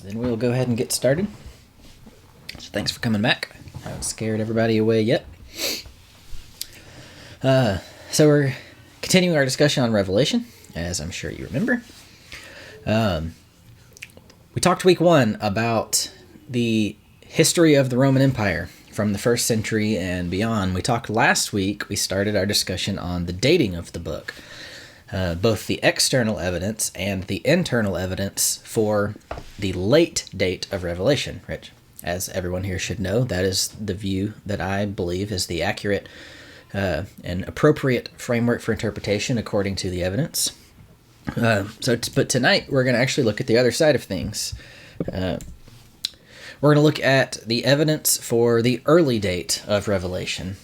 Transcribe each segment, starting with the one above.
Then we'll go ahead and get started. So thanks for coming back. I haven't scared everybody away yet. So we're continuing our discussion on Revelation, as I'm sure you remember. We talked week 1 about the history of the Roman Empire from the 1st century and beyond. We talked last week, we started our discussion on the dating of the book. Both the external evidence and the internal evidence for the late date of Revelation, which, as everyone here should know, that is the view that I believe is the accurate and appropriate framework for interpretation according to the evidence. But tonight we're going to actually look at the other side of things. We're going to look at the evidence for the early date of Revelation.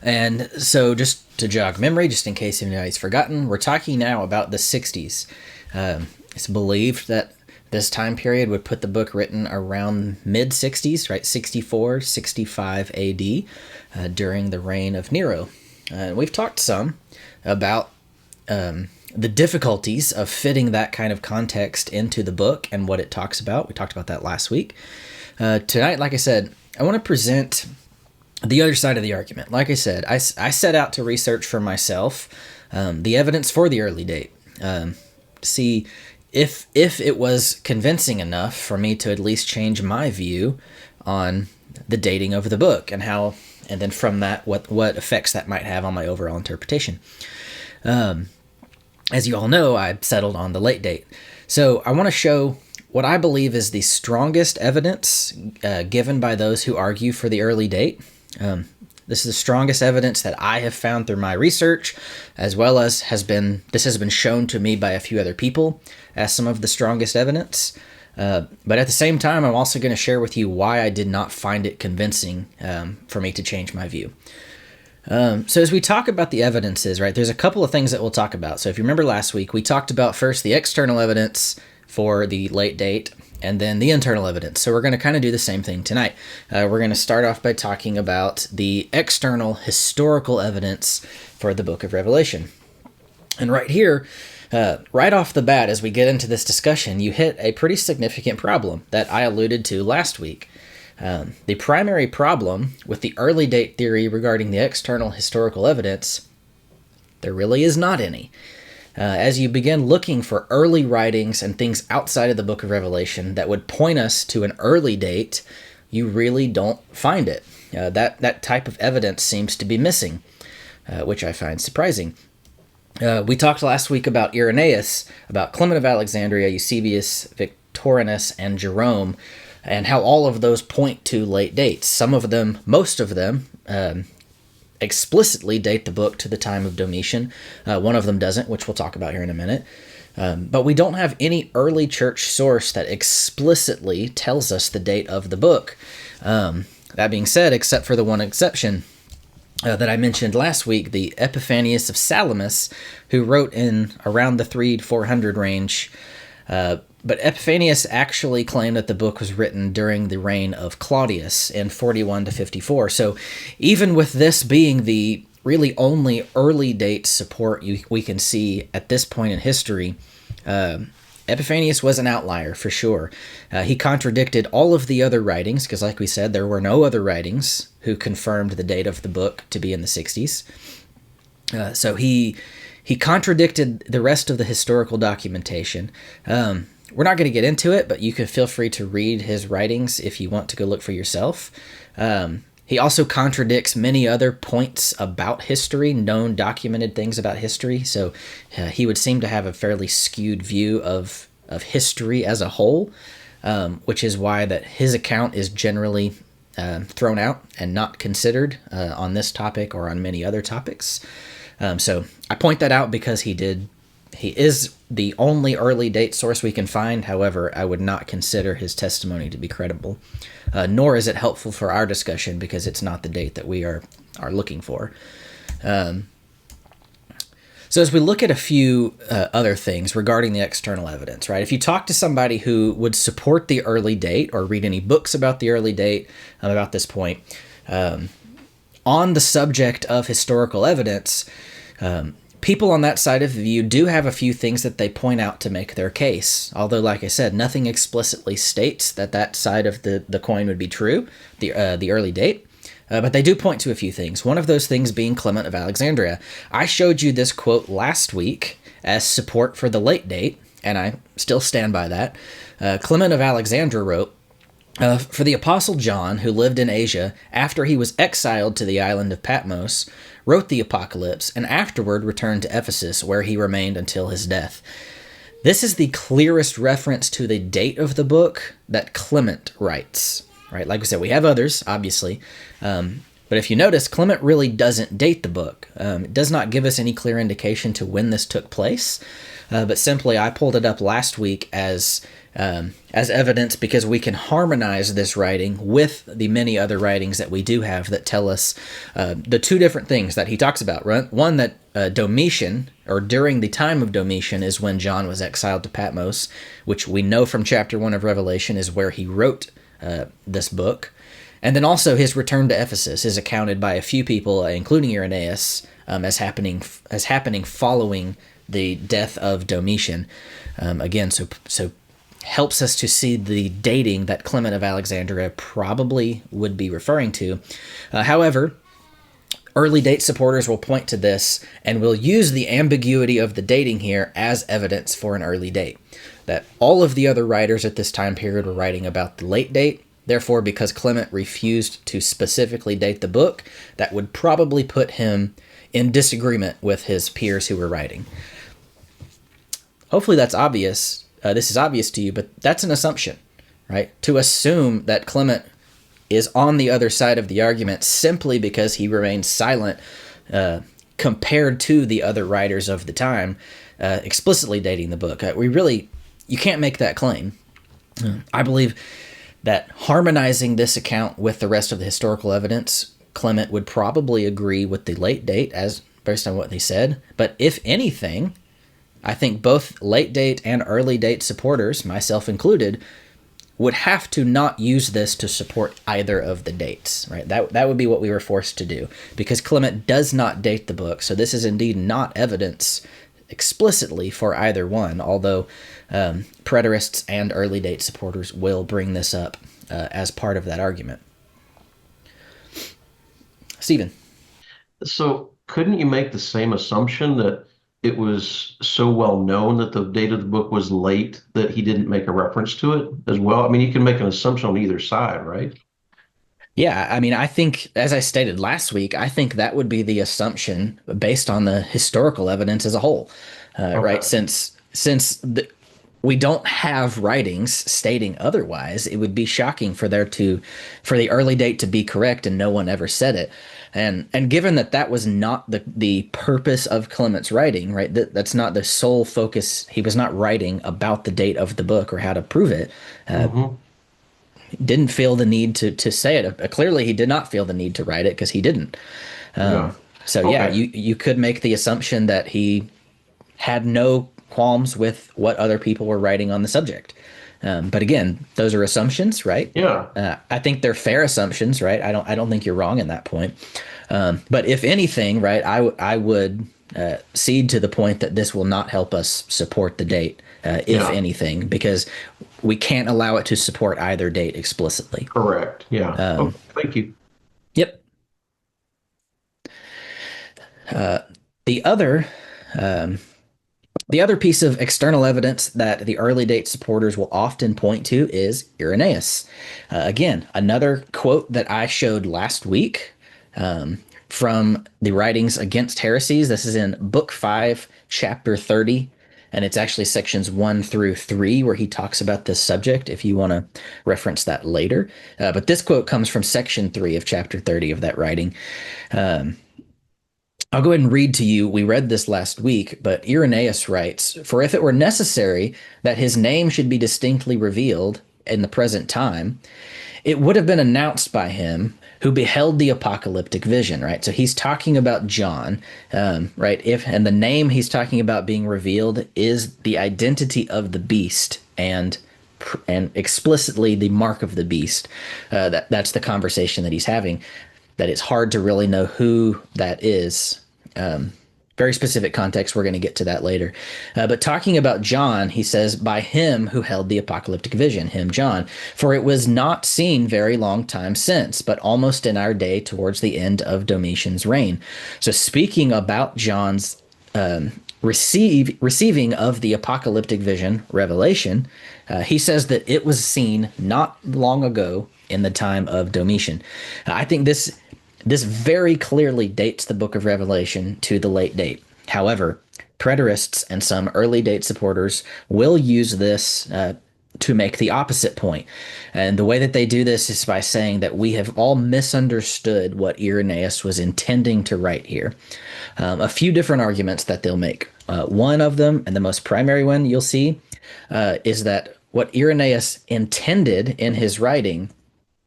And so just to jog memory, just in case anybody's forgotten, we're talking now about the 60s. It's believed that this time period would put the book written around mid-60s, right, 64, 65 AD, during the reign of Nero. We've talked some about the difficulties of fitting that kind of context into the book and what it talks about. We talked about that last week. Tonight, like I said, I want to present the other side of the argument. Like I said, I set out to research for myself the evidence for the early date. See if it was convincing enough for me to at least change my view on the dating of the book and then from that, what effects that might have on my overall interpretation. As you all know, I settled on the late date. So I want to show what I believe is the strongest evidence given by those who argue for the early date. This is the strongest evidence that I have found through my research, as well as this has been shown to me by a few other people as some of the strongest evidence. But at the same time, I'm also going to share with you why I did not find it convincing for me to change my view. So as we talk about the evidences, right, there's a couple of things that we'll talk about. So if you remember last week, we talked about first the external evidence for the late date, and then the internal evidence. So we're going to kind of do the same thing tonight. We're going to start off by talking about the external historical evidence for the book of Revelation. And right here, right off the bat, as we get into this discussion, you hit a pretty significant problem that I alluded to last week. The primary problem with the early date theory regarding the external historical evidence, there really is not any. As you begin looking for early writings and things outside of the book of Revelation that would point us to an early date, you really don't find it. That type of evidence seems to be missing, which I find surprising. We talked last week about Irenaeus, about Clement of Alexandria, Eusebius, Victorinus, and Jerome, and how all of those point to late dates. Some of them, most of them, explicitly date the book to the time of Domitian. One of them doesn't, which we'll talk about here in a minute. But we don't have any early church source that explicitly tells us the date of the book. That being said, except for the one exception that I mentioned last week, the Epiphanius of Salamis, who wrote in around the 300-400 range. But Epiphanius actually claimed that the book was written during the reign of Claudius in 41 to 54. So even with this being the really only early date support we can see at this point in history, Epiphanius was an outlier for sure. He contradicted all of the other writings, because like we said, there were no other writings who confirmed the date of the book to be in the 60s. So he contradicted the rest of the historical documentation. We're not going to get into it, but you can feel free to read his writings if you want to go look for yourself. He also contradicts many other points about history, known documented things about history. So he would seem to have a fairly skewed view of history as a whole, which is why that his account is generally thrown out and not considered on this topic or on many other topics. So I point that out because he is the only early date source we can find. However, I would not consider his testimony to be credible, nor is it helpful for our discussion because it's not the date that we are looking for. So as we look at a few other things regarding the external evidence, right? If you talk to somebody who would support the early date or read any books about the early date about this point, on the subject of historical evidence, people on that side of the view do have a few things that they point out to make their case. Although, like I said, nothing explicitly states that that side of the coin would be true, the early date. But they do point to a few things. One of those things being Clement of Alexandria. I showed you this quote last week as support for the late date, and I still stand by that. Clement of Alexandria wrote, for the Apostle John, who lived in Asia after he was exiled to the island of Patmos, wrote the Apocalypse and afterward returned to Ephesus, where he remained until his death. This is the clearest reference to the date of the book that Clement writes. Right, like we said, we have others, obviously, but if you notice, Clement really doesn't date the book. It does not give us any clear indication to when this took place, but simply I pulled it up last week as evidence because we can harmonize this writing with the many other writings that we do have that tell us the two different things that he talks about. Right? One, that Domitian, or during the time of Domitian, is when John was exiled to Patmos, which we know from chapter 1 of Revelation is where he wrote this book. And then also his return to Ephesus is accounted by a few people, including Irenaeus, as happening following the death of Domitian. Again, so helps us to see the dating that Clement of Alexandria probably would be referring to. However, early date supporters will point to this and will use the ambiguity of the dating here as evidence for an early date. That all of the other writers at this time period were writing about the late date. Therefore, because Clement refused to specifically date the book, that would probably put him in disagreement with his peers who were writing. Hopefully that's obvious. This is obvious to you, but that's an assumption, right? To assume that Clement is on the other side of the argument simply because he remains silent compared to the other writers of the time explicitly dating the book. You can't make that claim. I believe that harmonizing this account with the rest of the historical evidence, Clement would probably agree with the late date as based on what they said. But if anything, I think both late date and early date supporters, myself included, would have to not use this to support either of the dates, right? That would be what we were forced to do because Clement does not date the book. So this is indeed not evidence explicitly for either one, although preterists and early date supporters will bring this up as part of that argument. Stephen. So couldn't you make the same assumption that it was so well known that the date of the book was late that he didn't make a reference to it as well? I mean, you can make an assumption on either side, right? Yeah, I mean, I think, as I stated last week, I think that would be the assumption based on the historical evidence as a whole, right? Okay. We don't have writings stating otherwise, it would be shocking for the early date to be correct and no one ever said it. And given that that was not the purpose of Clement's writing, right? That's not the sole focus. He was not writing about the date of the book or how to prove it. Hmm. Didn't feel the need to say it. Clearly, he did not feel the need to write it because he didn't. Yeah. So yeah, Okay. you could make the assumption that he had no qualms with what other people were writing on the subject. But again, those are assumptions, right? Yeah. I think they're fair assumptions, right? I don't think you're wrong in that point. But if anything, right, I would cede to the point that this will not help us support the date, if Yeah. anything, because we can't allow it to support either date explicitly. Correct. Yeah. Oh, thank you. Yep. The other um, the other piece of external evidence that the early date supporters will often point to is Irenaeus. Again, another quote that I showed last week from the writings against heresies. This is in Book 5, Chapter 30, and it's actually sections 1 through 3 where he talks about this subject, if you want to reference that later. But this quote comes from section 3 of Chapter 30 of that writing. I'll go ahead and read to you. We read this last week, but Irenaeus writes, "For if it were necessary that his name should be distinctly revealed in the present time, it would have been announced by him who beheld the apocalyptic vision," right? So he's talking about John, right? And the name he's talking about being revealed is the identity of the beast and explicitly the mark of the beast. That's the conversation that he's having. That it's hard to really know who that is. Very specific context. We're going to get to that later. But talking about John, he says, by him who held the apocalyptic vision, him, John, for it was not seen very long time since, but almost in our day towards the end of Domitian's reign. So speaking about John's receiving of the apocalyptic vision, revelation, he says that it was seen not long ago in the time of Domitian. I think this very clearly dates the book of Revelation to the late date. However, preterists and some early date supporters will use this to make the opposite point. And the way that they do this is by saying that we have all misunderstood what Irenaeus was intending to write here. A few different arguments that they'll make. One of them, and the most primary one you'll see, is that what Irenaeus intended in his writing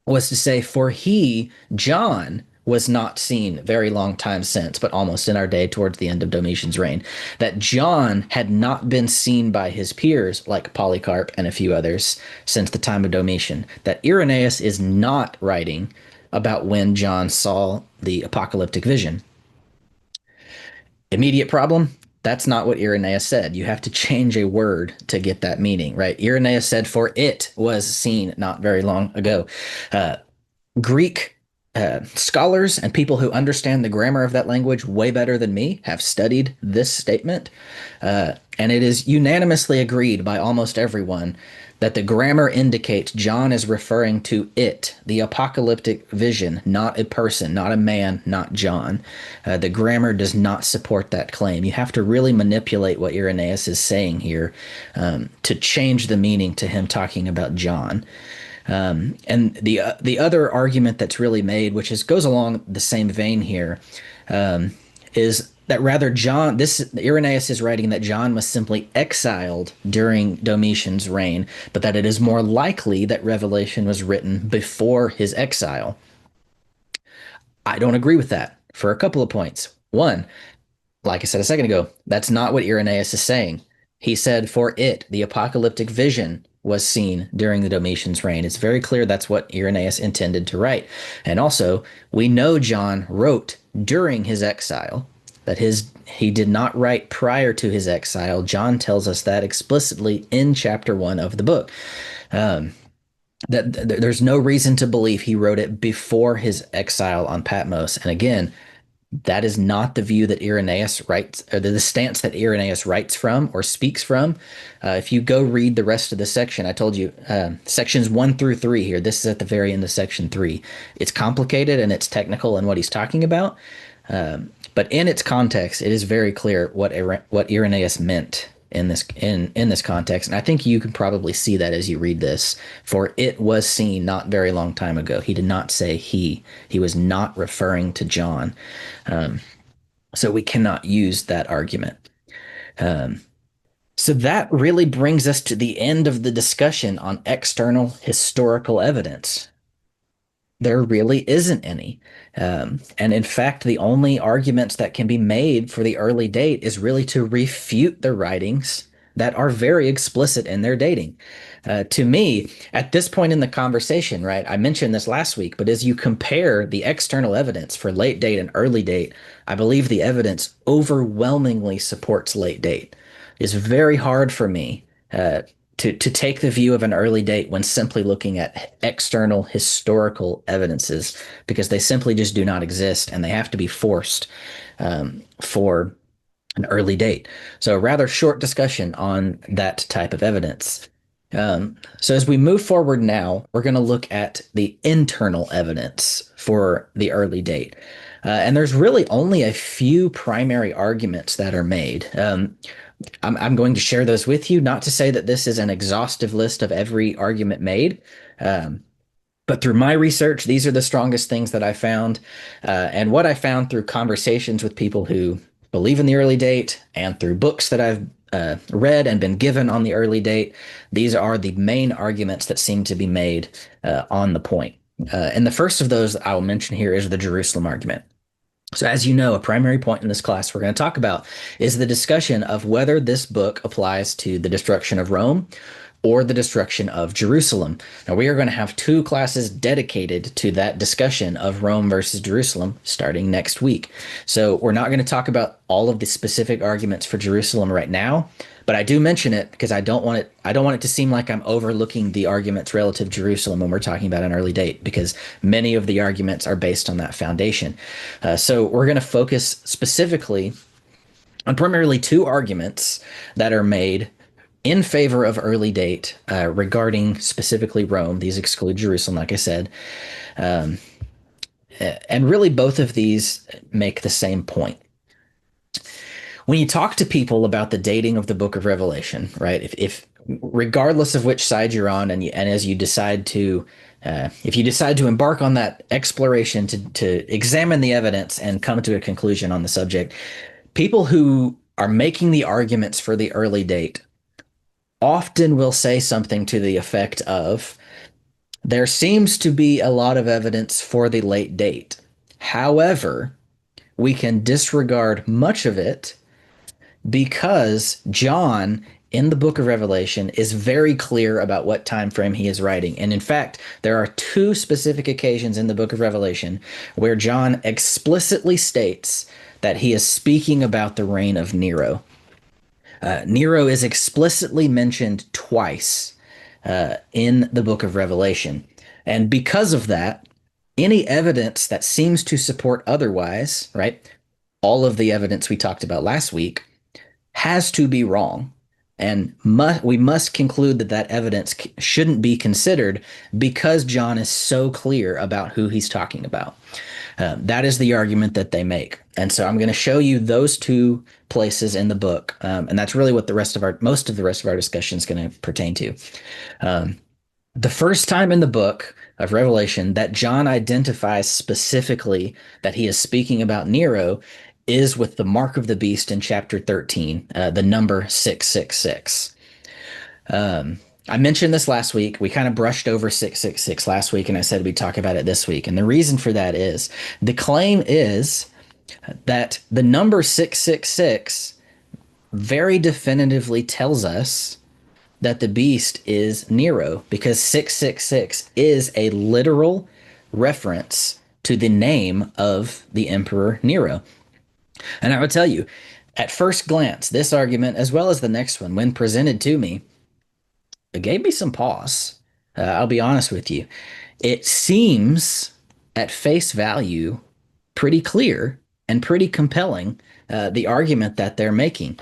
was to say, for he, John, was not seen very long time since, but almost in our day towards the end of Domitian's reign. That John had not been seen by his peers, like Polycarp and a few others, since the time of Domitian. That Irenaeus is not writing about when John saw the apocalyptic vision. Immediate problem? That's not what Irenaeus said. You have to change a word to get that meaning, right? Irenaeus said, for it was seen not very long ago. Greek scholars and people who understand the grammar of that language way better than me have studied this statement, and it is unanimously agreed by almost everyone that the grammar indicates John is referring to it, the apocalyptic vision, not a person, not a man, not John. The grammar does not support that claim. You have to really manipulate what Irenaeus is saying here to change the meaning to him talking about John. And the other argument that's really made, which goes along the same vein here, is that rather Irenaeus is writing that John was simply exiled during Domitian's reign, but that it is more likely that Revelation was written before his exile. I don't agree with that for a couple of points. One, like I said a second ago, that's not what Irenaeus is saying. He said, for it, the apocalyptic vision was seen during the Domitian's reign. It's very clear that's what Irenaeus intended to write. And also, we know John wrote during his exile, that he did not write prior to his exile. John tells us that explicitly in chapter 1 of the book. That there's no reason to believe he wrote it before his exile on Patmos. And again, that is not the view that Irenaeus writes, or the stance that Irenaeus writes from or speaks from. If you go read the rest of the section, I told you, sections 1 through 3 here, this is at the very end of section 3. It's complicated and it's technical in what he's talking about. But in its context, it is very clear what Irenaeus meant in this context. And I think you can probably see that as you read this. For it was seen not very long time ago. He did not say he. He was not referring to John. So we cannot use that argument. So that really brings us to the end of the discussion on external historical evidence. There really isn't any. And in fact, the only arguments that can be made for the early date is really to refute the writings that are very explicit in their dating. To me, at this point in the conversation, right, I mentioned this last week, but as you compare the external evidence for late date and early date, I believe the evidence overwhelmingly supports late date. It's very hard for me to take the view of an early date when simply looking at external historical evidences, because they simply just do not exist and they have to be forced for an early date. So a rather short discussion on that type of evidence. So as we move forward now, we're going to look at the internal evidence for the early date. And there's really only a few primary arguments that are made. I'm going to share those with you, not to say that this is an exhaustive list of every argument made, but through my research, these are the strongest things that I found. And what I found through conversations with people who believe in the early date and through books that I've read and been given on the early date, these are the main arguments that seem to be made on the point. And the first of those I'll mention here is the Jerusalem argument. So as you know, a primary point in this class we're going to talk about is the discussion of whether this book applies to the destruction of Rome or the destruction of Jerusalem. Now, we are going to have 2 classes dedicated to that discussion of Rome versus Jerusalem starting next week. So we're not going to talk about all of the specific arguments for Jerusalem right now, but I do mention it because I don't want it to seem like I'm overlooking the arguments relative to Jerusalem when we're talking about an early date, because many of the arguments are based on that foundation. So we're going to focus specifically on primarily 2 arguments that are made in favor of early date regarding specifically Rome. These exclude Jerusalem, like I said. And really, both of these make the same point. When you talk to people about the dating of the book of Revelation, right, if regardless of which side you're on, and as you decide to if you decide to embark on that exploration to examine the evidence and come to a conclusion on the subject, people who are making the arguments for the early date often will say something to the effect of, there seems to be a lot of evidence for the late date. However, we can disregard much of it because John in the book of Revelation is very clear about what time frame he is writing. And in fact, there are 2 specific occasions in the book of Revelation where John explicitly states that he is speaking about the reign of Nero. Nero is explicitly mentioned twice in the book of Revelation. And because of that, any evidence that seems to support otherwise, right, all of the evidence we talked about last week, has to be wrong. And we must conclude that evidence shouldn't be considered because John is so clear about who he's talking about. That is the argument that they make. And so I'm going to show you those 2 places in the book. And that's really what most of the rest of our discussion is going to pertain to. The first time in the book of Revelation that John identifies specifically that he is speaking about Nero is with the mark of the beast in chapter 13, the number 666. I mentioned this last week. We kind of brushed over 666 last week, and I said we'd talk about it this week. And the reason for that is the claim is that the number 666 very definitively tells us that the beast is Nero, because 666 is a literal reference to the name of the Emperor Nero. And I would tell you, at first glance, this argument, as well as the next one, when presented to me, it gave me some pause. I'll be honest with you. It seems, at face value, pretty clear and pretty compelling, the argument that they're making.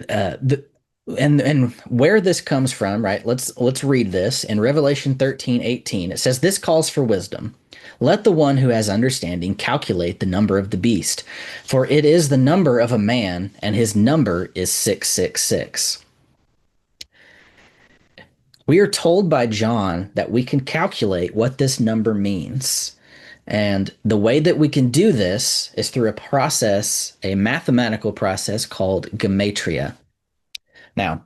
And where this comes from, right? Let's read this in Revelation 13:18. It says, "This calls for wisdom. Let the one who has understanding calculate the number of the beast, for it is the number of a man, and his number is 666." We are told by John that we can calculate what this number means. And the way that we can do this is through a mathematical process called gematria. Now,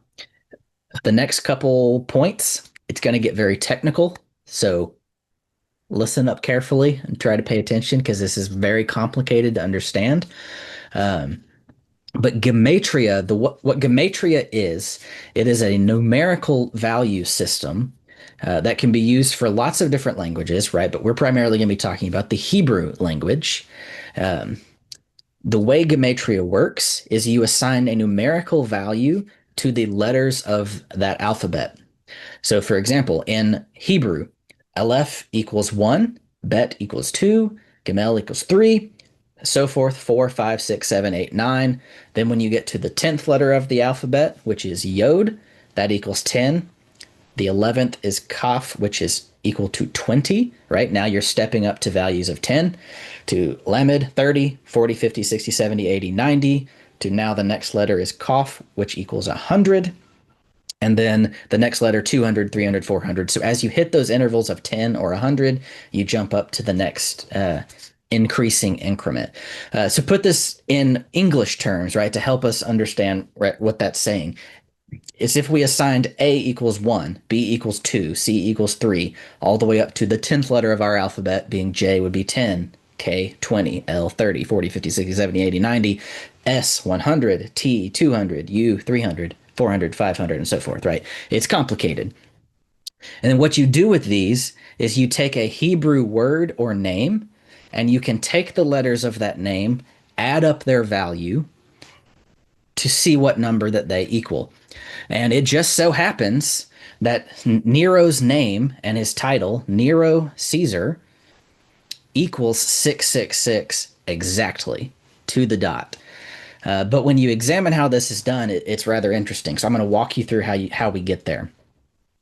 the next couple points, it's going to get very technical. So listen up carefully and try to pay attention because this is very complicated to understand. But gematria, what gematria is, it is a numerical value system that can be used for lots of different languages, right? But we're primarily going to be talking about the Hebrew language. The way gematria works is you assign a numerical value to the letters of that alphabet. So, for example, in Hebrew, Aleph equals 1, Bet equals 2, Gimel equals 3, so forth, 4, 5, 6, 7, 8, 9. Then when you get to the 10th letter of the alphabet, which is Yod, that equals 10. The 11th is Kaf, which is equal to 20, right? Now you're stepping up to values of 10, to Lamed, 30, 40, 50, 60, 70, 80, 90, to now the next letter is Kaf, which equals 100. And then the next letter, 200, 300, 400. So as you hit those intervals of 10 or 100, you jump up to the next increasing increment. So put this in English terms, right, to help us understand what that's saying. It's if we assigned A equals 1, B equals 2, C equals 3, all the way up to the 10th letter of our alphabet, being J would be 10, K 20, L 30, 40, 50, 60, 70, 80, 90, S 100, T 200, U 300, 400, 500, and so forth, right? It's complicated. And then what you do with these is you take a Hebrew word or name, and you can take the letters of that name, add up their value to see what number that they equal. And it just so happens that Nero's name and his title, Nero Caesar, equals 666 exactly to the dot. But when you examine how this is done, it's rather interesting. So I'm going to walk you through how we get there.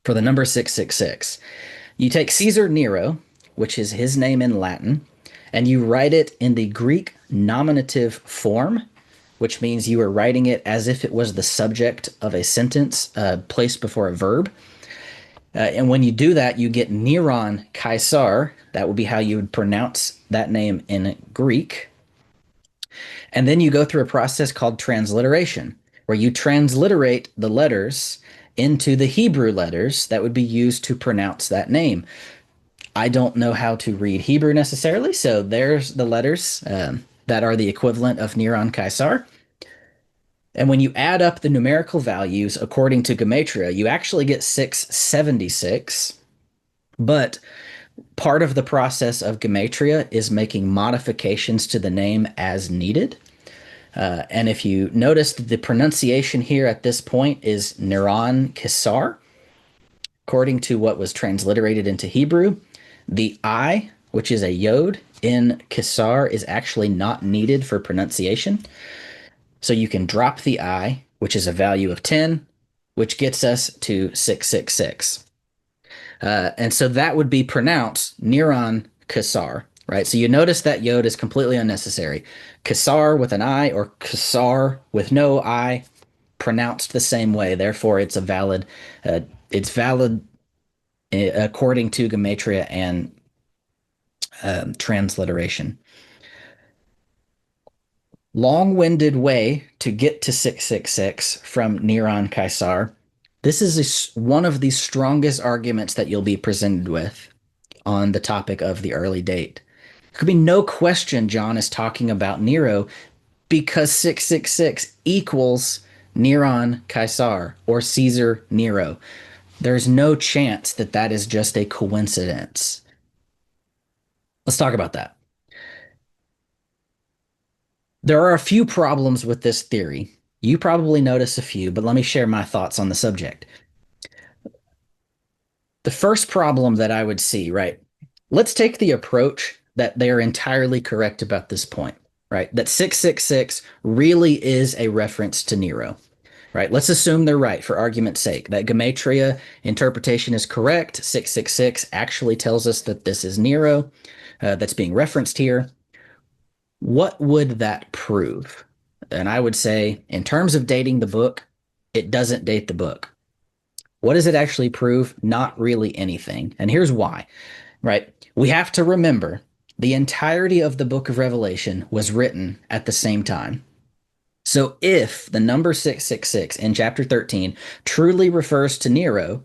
For the number 666, you take Caesar Nero, which is his name in Latin, and you write it in the Greek nominative form, which means you are writing it as if it was the subject of a sentence placed before a verb. And when you do that, you get Neron Caesar. That would be how you would pronounce that name in Greek. And then you go through a process called transliteration, where you transliterate the letters into the Hebrew letters that would be used to pronounce that name. I don't know how to read Hebrew necessarily, so there's the letters that are the equivalent of Neron Caesar. And when you add up the numerical values according to Gematria, you actually get 676. But part of the process of Gematria is making modifications to the name as needed. And if you notice, the pronunciation here at this point is Neron Caesar, according to what was transliterated into Hebrew. The I, which is a yod in Caesar, is actually not needed for pronunciation. So you can drop the I, which is a value of 10, which gets us to 666. And so that would be pronounced Neron Caesar, right? So you notice that yod is completely unnecessary. Caesar with an I or Caesar with no I, pronounced the same way. Therefore, it's valid according to Gematria and transliteration. Long-winded way to get to 666 from Neron Caesar. This is one of the strongest arguments that you'll be presented with on the topic of the early date. There could be no question John is talking about Nero because 666 equals Neron Caesar or Caesar Nero. There's no chance that that is just a coincidence. Let's talk about that. There are a few problems with this theory. You probably notice a few, but let me share my thoughts on the subject. The first problem that I would see, right? Let's take the approach that they're entirely correct about this point, right? That 666 really is a reference to Nero, right? Let's assume they're right for argument's sake, that Gematria interpretation is correct. 666 actually tells us that this is Nero that's being referenced here. What would that prove? And I would say, in terms of dating the book, it doesn't date the book. What does it actually prove? Not really anything. And here's why, right? We have to remember the entirety of the book of Revelation was written at the same time. So if the number 666 in chapter 13 truly refers to Nero,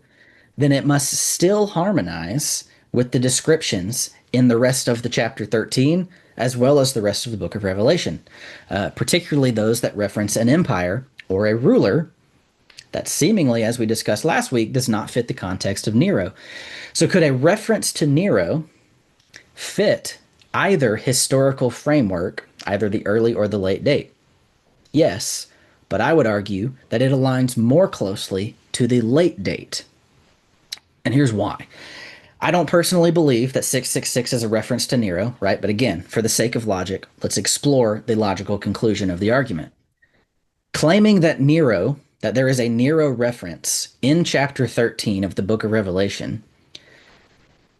then it must still harmonize with the descriptions in the rest of the chapter 13, as well as the rest of the book of Revelation, particularly those that reference an empire or a ruler that seemingly, as we discussed last week, does not fit the context of Nero. So could a reference to Nero fit either historical framework, either the early or the late date? Yes, but I would argue that it aligns more closely to the late date. And here's why. I don't personally believe that 666 is a reference to Nero, right? But again, for the sake of logic, let's explore the logical conclusion of the argument. Claiming that there is a Nero reference in chapter 13 of the book of Revelation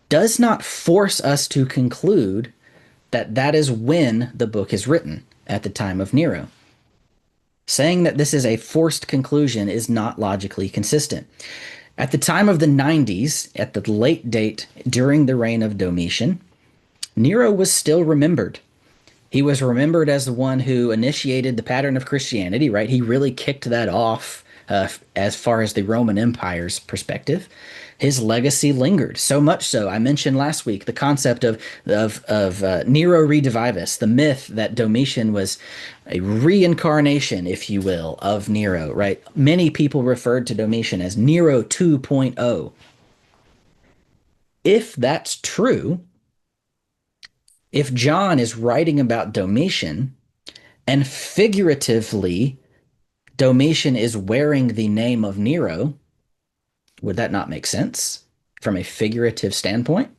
does not force us to conclude that that is when the book is written, at the time of Nero. Saying that this is a forced conclusion is not logically consistent. At the time of the 90s, at the late date during the reign of Domitian, Nero was still remembered. He was remembered as the one who initiated the pattern of Christianity, right? He really kicked that off as far as the Roman Empire's perspective. His legacy lingered so much so. I mentioned last week the concept of Nero Redivivus, the myth that Domitian was a reincarnation, if you will, of Nero. Right? Many people referred to Domitian as Nero 2.0. If that's true, if John is writing about Domitian and figuratively Domitian is wearing the name of Nero, would that not make sense from a figurative standpoint?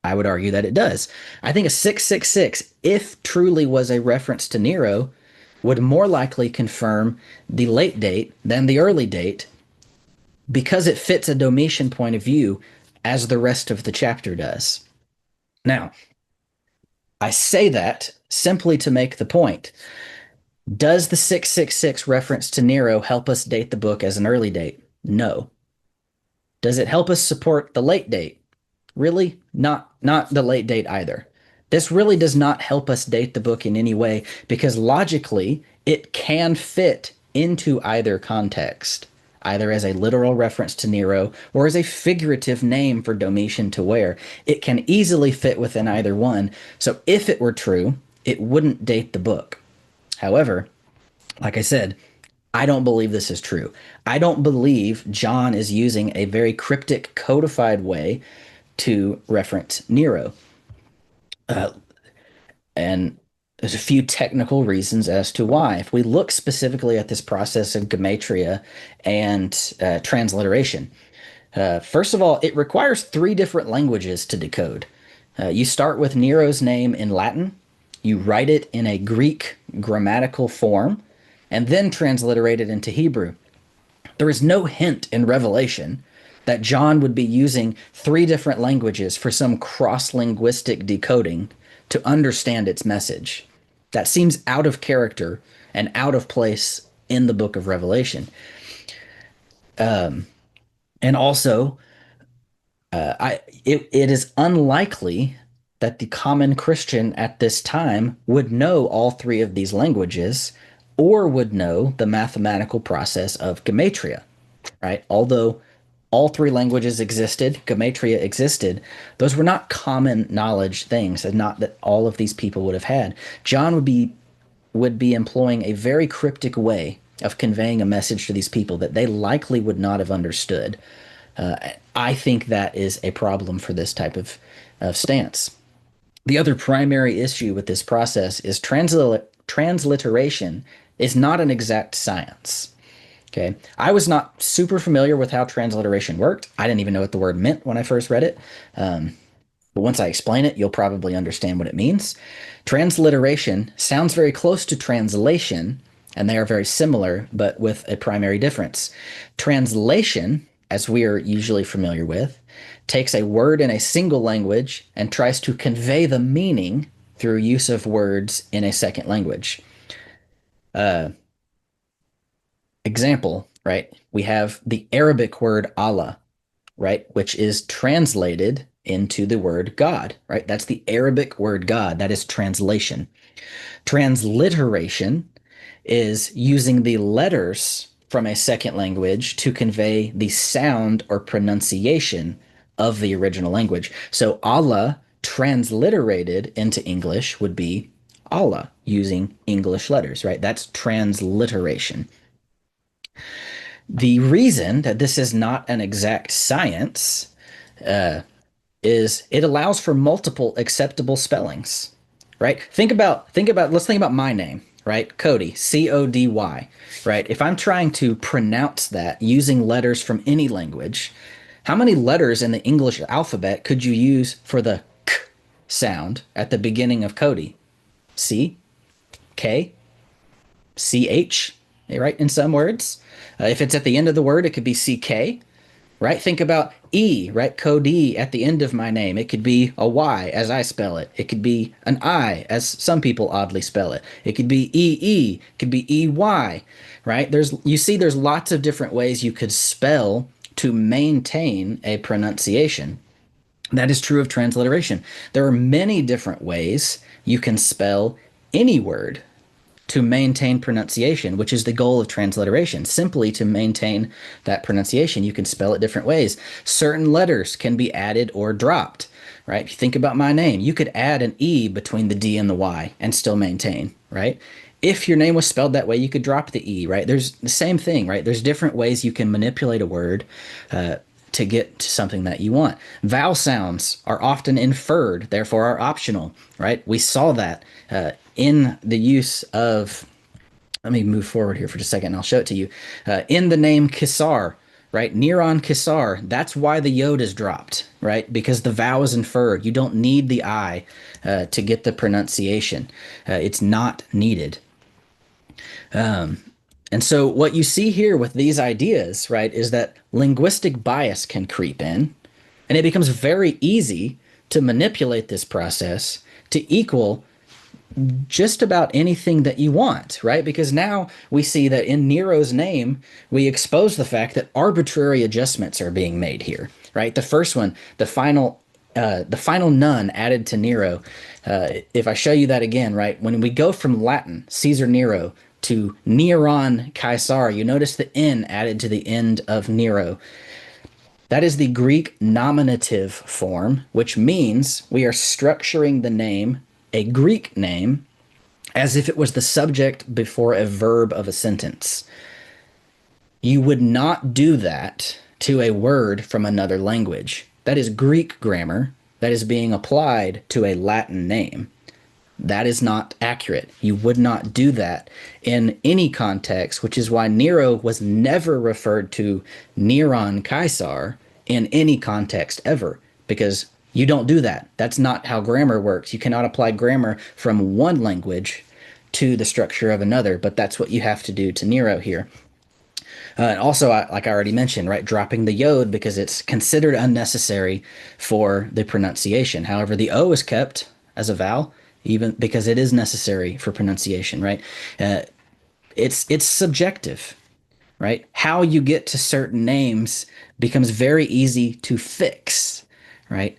I would argue that it does. I think a 666, if truly was a reference to Nero, would more likely confirm the late date than the early date because it fits a Domitian point of view as the rest of the chapter does. Now, I say that simply to make the point. Does the 666 reference to Nero help us date the book as an early date? No. Does it help us support the late date? Really? Not the late date either. This really does not help us date the book in any way because logically it can fit into either context, either as a literal reference to Nero or as a figurative name for Domitian to wear. It can easily fit within either one. So if it were true, it wouldn't date the book. However, like I said, I don't believe this is true. I don't believe John is using a very cryptic, codified way to reference Nero. And there's a few technical reasons as to why. If we look specifically at this process of gematria and transliteration, first of all, it requires 3 different languages to decode. You start with Nero's name in Latin, you write it in a Greek grammatical form, and then transliterate it into Hebrew. There is no hint in Revelation that John would be using 3 different languages for some cross-linguistic decoding to understand its message. That seems out of character and out of place in the book of Revelation. And also, it is unlikely that the common Christian at this time would know all 3 of these languages or would know the mathematical process of gematria, right? Although all 3 languages existed, gematria existed, those were not common knowledge things, and not that all of these people would have had. John would be employing a very cryptic way of conveying a message to these people that they likely would not have understood. I think that is a problem for this type of stance. The other primary issue with this process is transliteration is not an exact science. Okay, I was not super familiar with how transliteration worked. I didn't even know what the word meant when I first read it. But once I explain it, you'll probably understand what it means. Transliteration sounds very close to translation, and they are very similar, but with a primary difference. Translation, as we are usually familiar with, takes a word in a single language and tries to convey the meaning through use of words in a second language. Example, right? We have the Arabic word Allah, right? Which is translated into the word God, right? That's the Arabic word God. That is translation. Transliteration is using the letters from a second language to convey the sound or pronunciation of the original language. So Allah transliterated into English would be Allah using English letters, right? That's transliteration. The reason that this is not an exact science is it allows for multiple acceptable spellings, right? Let's think about my name, right? Cody, C-O-D-Y, right? If I'm trying to pronounce that using letters from any language, how many letters in the English alphabet could you use for the k sound at the beginning of Cody? C, K, C-H, right? In some words. If it's at the end of the word, it could be CK, right? Think about E, right? Cody at the end of my name. It could be a Y as I spell it. It could be an I as some people oddly spell it. It could be EE, it could be EY, right? There's lots of different ways you could spell to maintain a pronunciation. That is true of transliteration. There are many different ways you can spell any word to maintain pronunciation, which is the goal of transliteration, simply to maintain that pronunciation. You can spell it different ways. Certain letters can be added or dropped, right? If you think about my name, you could add an E between the D and the Y and still maintain, right? If your name was spelled that way, you could drop the E, right? There's the same thing, right? There's different ways you can manipulate a word to get to something that you want. Vowel sounds are often inferred, therefore are optional, right? We saw that in the use of, let me move forward here for just a second and I'll show it to you. In the name Kisar, right? Neron Kisar, that's why the yod is dropped, right? Because the vowel is inferred. You don't need the I to get the pronunciation. It's not needed. And so what you see here with these ideas, right, is that linguistic bias can creep in, and it becomes very easy to manipulate this process to equal just about anything that you want, right? Because now we see that in Nero's name, we expose the fact that arbitrary adjustments are being made here, right? The first one, the final nun added to Nero. If I show you that again, right, when we go from Latin, Caesar Nero, to Neron Caesar, you notice the N added to the end of Nero. That is the Greek nominative form, which means we are structuring the name, a Greek name, as if it was the subject before a verb of a sentence. You would not do that to a word from another language. That is Greek grammar that is being applied to a Latin name. That is not accurate. You would not do that in any context, which is why Nero was never referred to Neron Caesar in any context ever, because you don't do that. That's not how grammar works. You cannot apply grammar from one language to the structure of another, but that's what you have to do to Nero here. And also, like I already mentioned, right, dropping the yod because it's considered unnecessary for the pronunciation. However, the O is kept as a vowel, even because it is necessary for pronunciation, right? It's subjective, right? How you get to certain names becomes very easy to fix, right?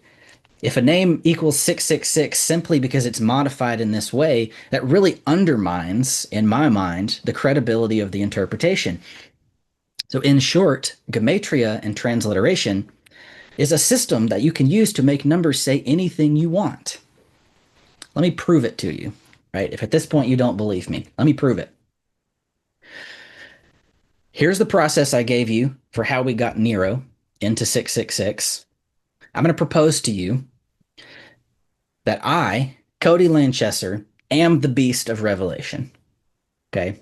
If a name equals 666 simply because it's modified in this way, that really undermines, in my mind, the credibility of the interpretation. So in short, gematria and transliteration is a system that you can use to make numbers say anything you want. Let me prove it to you, right? If at this point you don't believe me, let me prove it. Here's the process I gave you for how we got Nero into 666. I'm going to propose to you that I, Cody Lane Chesser, am the beast of Revelation, okay?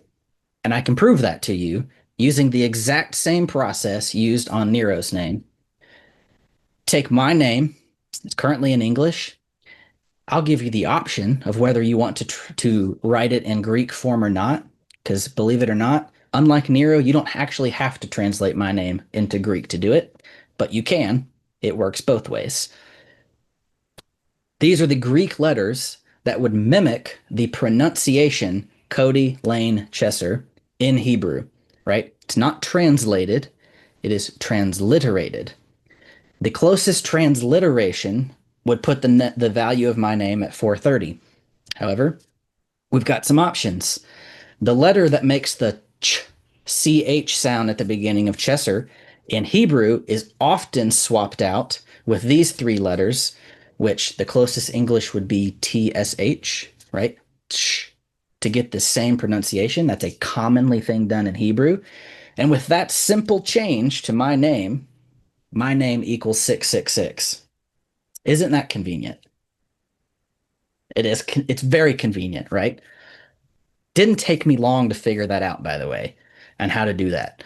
And I can prove that to you using the exact same process used on Nero's name. Take my name, it's currently in English. I'll give you the option of whether you want to write it in Greek form or not, because believe it or not, unlike Nero, you don't actually have to translate my name into Greek to do it, but you can. It works both ways. These are the Greek letters that would mimic the pronunciation Cody Lane Chesser in Hebrew, right? It's not translated, it is transliterated. The closest transliteration would put the value of my name at 430. However, we've got some options. The letter that makes the ch sound at the beginning of Chesser in Hebrew is often swapped out with these three letters, which the closest English would be tsh, right? Ch, to get the same pronunciation. That's a commonly thing done in Hebrew. And with that simple change to my name equals 666. Isn't that convenient? It is. It's very convenient, right? Didn't take me long to figure that out, by the way, and how to do that.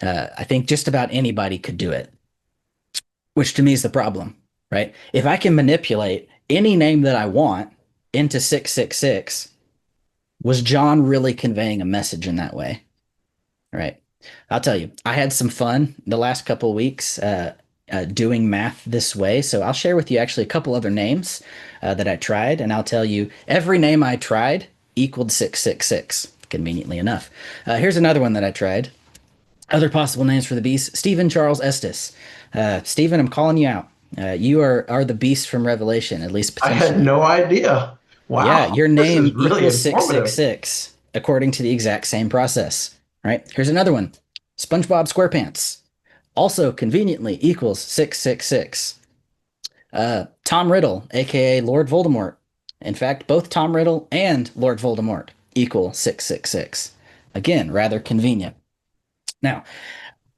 I think just about anybody could do it, which to me is the problem, right? If I can manipulate any name that I want into 666, was John really conveying a message in that way? Right. I'll tell you, I had some fun the last couple of weeks doing math this way. So I'll share with you actually a couple other names that I tried, and I'll tell you every name I tried equaled 666, conveniently enough. Here's another one that I tried. Other possible names for the beast: Stephen Charles Estes. Stephen, I'm calling you out. You are the beast from Revelation, at least I potentially. had no idea. Wow. Yeah, your This name is really equals informative. 666. according to the exact same process, right? Here's another one. SpongeBob SquarePants also conveniently equals 666. Tom Riddle, aka Lord Voldemort. In fact, both Tom Riddle and Lord Voldemort equal 666. Again, rather convenient. Now,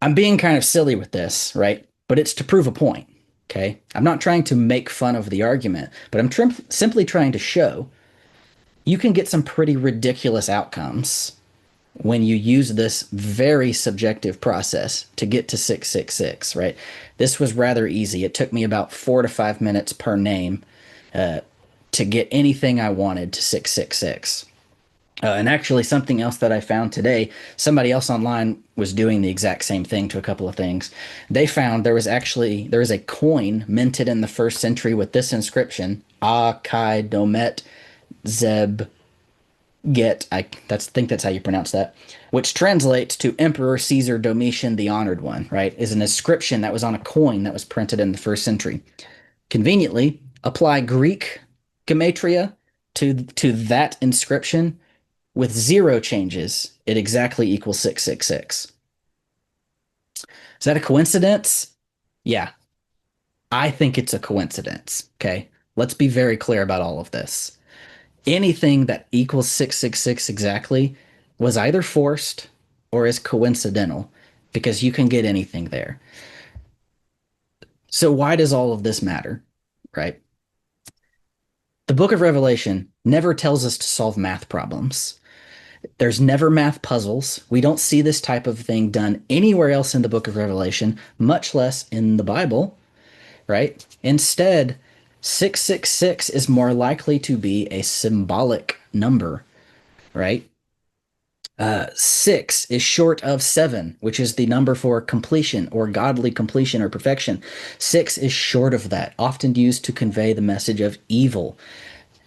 I'm being kind of silly with this, right? But it's to prove a point, okay? I'm not trying to make fun of the argument, but I'm simply trying to show you can get some pretty ridiculous outcomes when you use this very subjective process to get to 666, right? This was rather easy. It took me about 4 to 5 minutes per name to get anything I wanted to 666. And actually, something else that I found today, somebody else online was doing the exact same thing to a couple of things. They found there is a coin minted in the 1st century with this inscription: A Kai Domet Zeb Get. I think that's how you pronounce that, which translates to Emperor Caesar Domitian the Honored One. Right, is an inscription that was on a coin that was printed in the 1st century. Conveniently, apply Greek gematria to that inscription with 0 changes, it exactly equals 666. Is that a coincidence? Yeah, I think it's a coincidence. Okay, let's be very clear about all of this. Anything that equals 666 exactly was either forced or is coincidental, because you can get anything there. So why does all of this matter, right? The book of Revelation never tells us to solve math problems. There's never math puzzles. We don't see this type of thing done anywhere else in the book of Revelation, much less in the Bible, right? Instead, 666 is more likely to be a symbolic number, right? 6 is short of 7, which is the number for completion or godly completion or perfection. 6 is short of that, often used to convey the message of evil.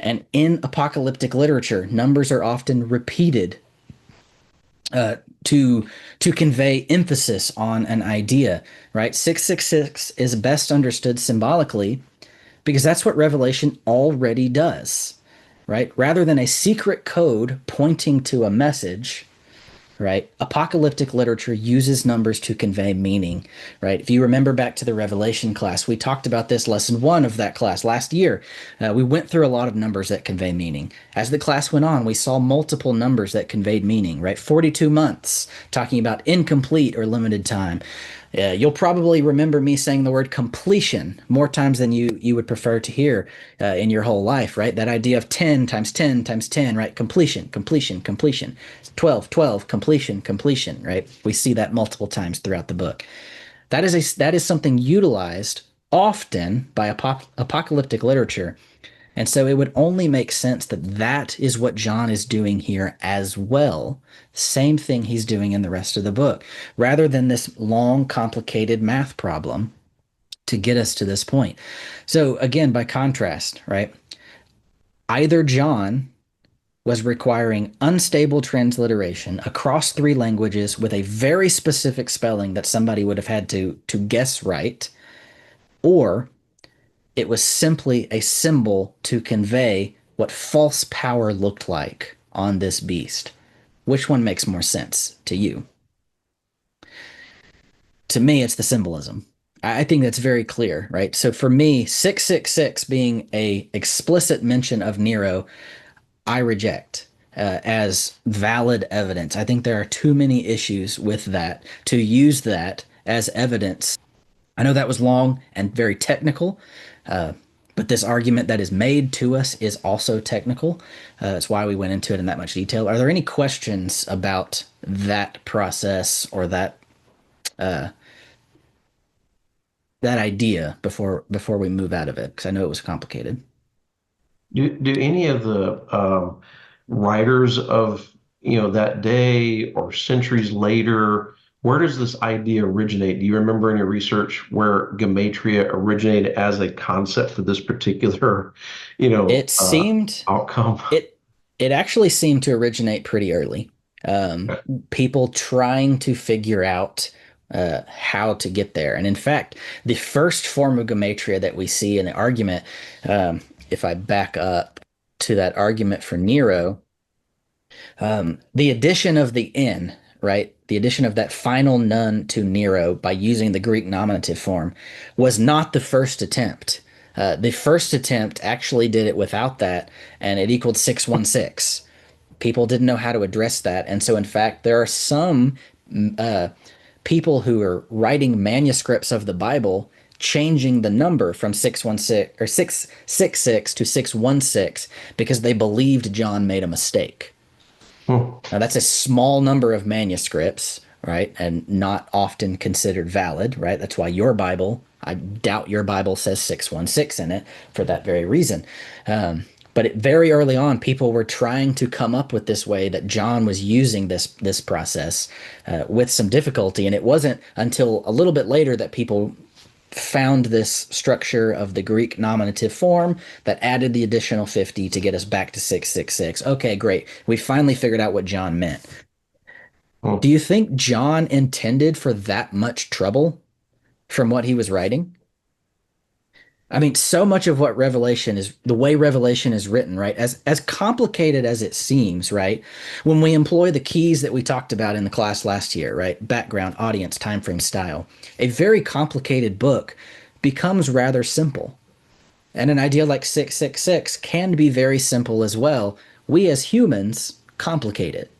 And in apocalyptic literature, numbers are often repeated to convey emphasis on an idea, right? 666 is best understood symbolically because that's what Revelation already does, right? Rather than a secret code pointing to a message, right? Apocalyptic literature uses numbers to convey meaning, right? If you remember back to the Revelation class, we talked about this lesson 1 of that class last year. We went through a lot of numbers that convey meaning. As the class went on, we saw multiple numbers that conveyed meaning, right? 42 months, talking about incomplete or limited time. You'll probably remember me saying the word completion more times than you would prefer to hear in your whole life, right? That idea of 10 times 10 times 10, right? Completion, completion, completion. 12, 12, completion, completion, right? We see that multiple times throughout the book. That is something utilized often by apocalyptic literature. And so it would only make sense that that is what John is doing here as well. Same thing he's doing in the rest of the book, rather than this long, complicated math problem to get us to this point. So again, by contrast, right? Either John was requiring unstable transliteration across 3 languages with a very specific spelling that somebody would have had to guess right, or it was simply a symbol to convey what false power looked like on this beast. Which one makes more sense to you? To me, it's the symbolism. I think that's very clear, right? So for me, 666 being a explicit mention of Nero, I reject as valid evidence. I think there are too many issues with that to use that as evidence. I know that was long and very technical, but this argument that is made to us is also technical. That's why we went into it in that much detail. Are there any questions about that process or that idea before we move out of it? Because I know it was complicated. Do any of the writers of that day or centuries later, where does this idea originate? Do you remember in your research where gematria originated as a concept for this particular, It seemed outcome? it actually seemed to originate pretty early. People trying to figure out how to get there. And in fact, the first form of gematria that we see in the argument, if I back up to that argument for Nero, The addition of the N, right? The addition of that final nun to Nero by using the Greek nominative form was not the first attempt. The first attempt actually did it without that, and it equaled 616. People didn't know how to address that. And so, in fact, there are some uh, people who are writing manuscripts of the Bible changing the number from 616 or 666 to 616 because they believed John made a mistake. Hmm. Now, that's a small number of manuscripts, right? And not often considered valid, right? That's why your Bible, I doubt your Bible says 616 in it for that very reason. Very early on, people were trying to come up with this way that John was using this process with some difficulty, and it wasn't until a little bit later that people found this structure of the Greek nominative form that added the additional 50 to get us back to 666. Okay, great. We finally figured out what John meant. Hmm. Do you think John intended for that much trouble from what he was writing? I mean, so much of what Revelation is, the way Revelation is written, right? As complicated as it seems, right? When we employ the keys that we talked about in the class last year, right? Background, audience, time frame, style. A very complicated book becomes rather simple. And an idea like 666 can be very simple as well. We as humans complicate it,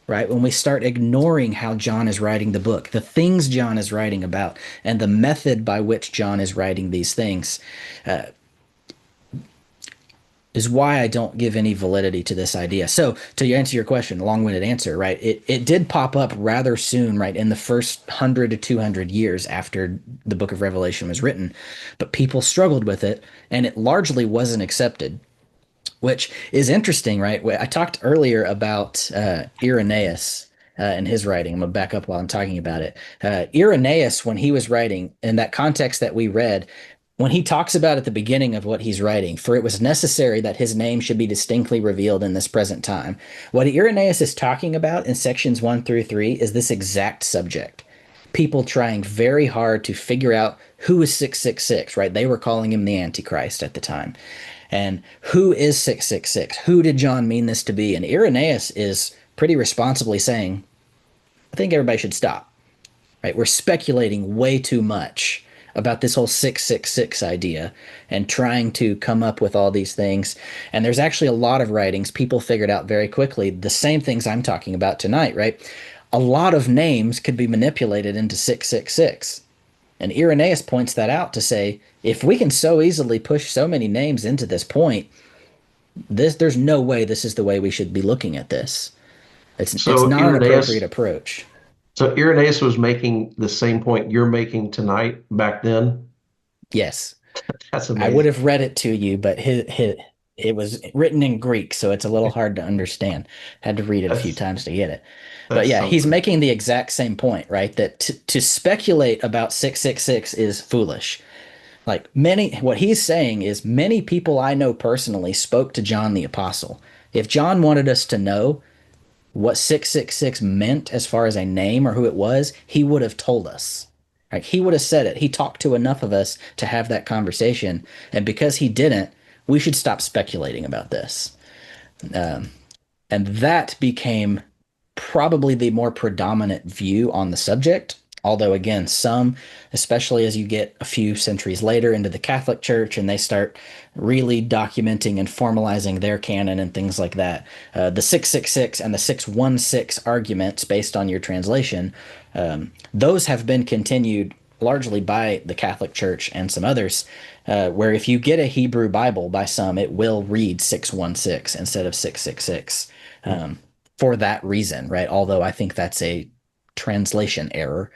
right? When we start ignoring how John is writing the book, the things John is writing about, and the method by which John is writing these things, uh, is why I don't give any validity to this idea. So, to answer your question, long-winded answer, right? It did pop up rather soon, right, in the first 100 to 200 years after the book of Revelation was written, but people struggled with it, and it largely wasn't accepted, which is interesting, right? I talked earlier about Irenaeus and his writing. I'm going to back up while I'm talking about it. Irenaeus, when he was writing, in that context that we read, when he talks about at the beginning of what he's writing, for it was necessary that his name should be distinctly revealed in this present time. What Irenaeus is talking about in sections 1 through 3 is this exact subject. People trying very hard to figure out who is 666, right? They were calling him the Antichrist at the time. And who is 666? Who did John mean this to be? And Irenaeus is pretty responsibly saying, I think everybody should stop, right? We're speculating way too much about this whole 666 idea and trying to come up with all these things. And there's actually a lot of writings people figured out very quickly the same things I'm talking about tonight, right? A lot of names could be manipulated into 666. And Irenaeus points that out to say, if we can so easily push so many names into this point, there's no way this is the way we should be looking at this. It's So not an appropriate Irenaeus, approach. so Irenaeus was making the same point you're making tonight back then. Yes, That's I would amazing. have read it to you, but it was written in Greek, so it's a little hard to understand. Had to read it a few That's times to get it. But that's yeah, he's something. making the exact same point, right? That to speculate about 666 is foolish. Like what he's saying is many people I know personally spoke to John the Apostle. If John wanted us to know what 666 meant as far as a name or who it was, he would have told us. Right? He would have said it. He talked to enough of us to have that conversation. And because he didn't, we should stop speculating about this. Um, and that became probably the more predominant view on the subject. Although, again, some, especially as you get a few centuries later into the Catholic Church and they start really documenting and formalizing their canon and things like that, the 666 and the 616 arguments based on your translation, those have been continued largely by the Catholic Church and some others, where if you get a Hebrew Bible by some, it will read 616 instead of 666 for that reason, right? Although I think that's a translation error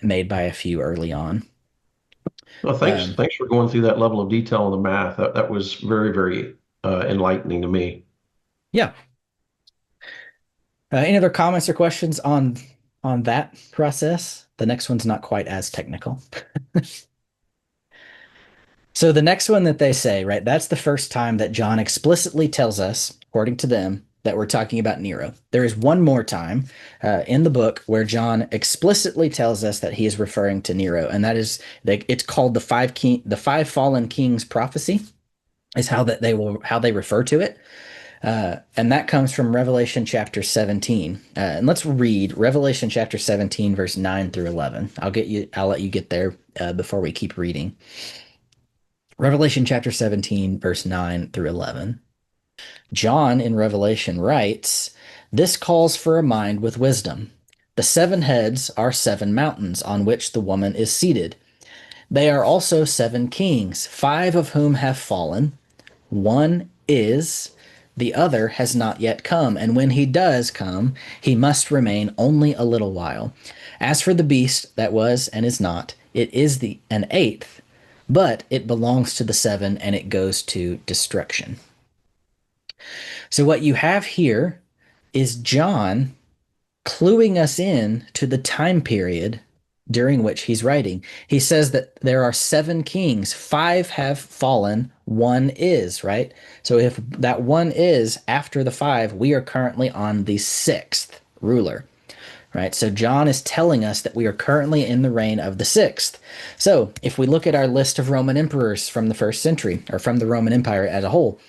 made by a few early on. Well, thanks. Um, Thanks for going through that level of detail on the math. That was very, very enlightening to me. yeah. Any other comments or questions on that process? The next one's not quite as technical. So the next one that they say, right, that's the first time that John explicitly tells us, according to them, that we're talking about Nero. There is one more time in the book where John explicitly tells us that he is referring to Nero, and that is it's called the five fallen kings prophecy, is how they refer to it. And that comes from Revelation chapter 17. And let's read Revelation chapter 17, verse 9 through 11. I'll let you get there before we keep reading. Revelation chapter 17, verse 9 through 11. John in Revelation writes, "This calls for a mind with wisdom. The 7 heads are 7 mountains on which the woman is seated. They are also 7 kings, 5 of whom have fallen. One is, the other has not yet come, and when he does come, he must remain only a little while. As for the beast that was and is not, it is an eighth, but it belongs to the 7, and it goes to destruction." So what you have here is John cluing us in to the time period during which he's writing. He says that there are 7 kings, 5 have fallen, one is, right? So if that one is after the 5, we are currently on the 6th ruler, right? So John is telling us that we are currently in the reign of the 6th. So if we look at our list of Roman emperors from the 1st century, or from the Roman Empire as a whole,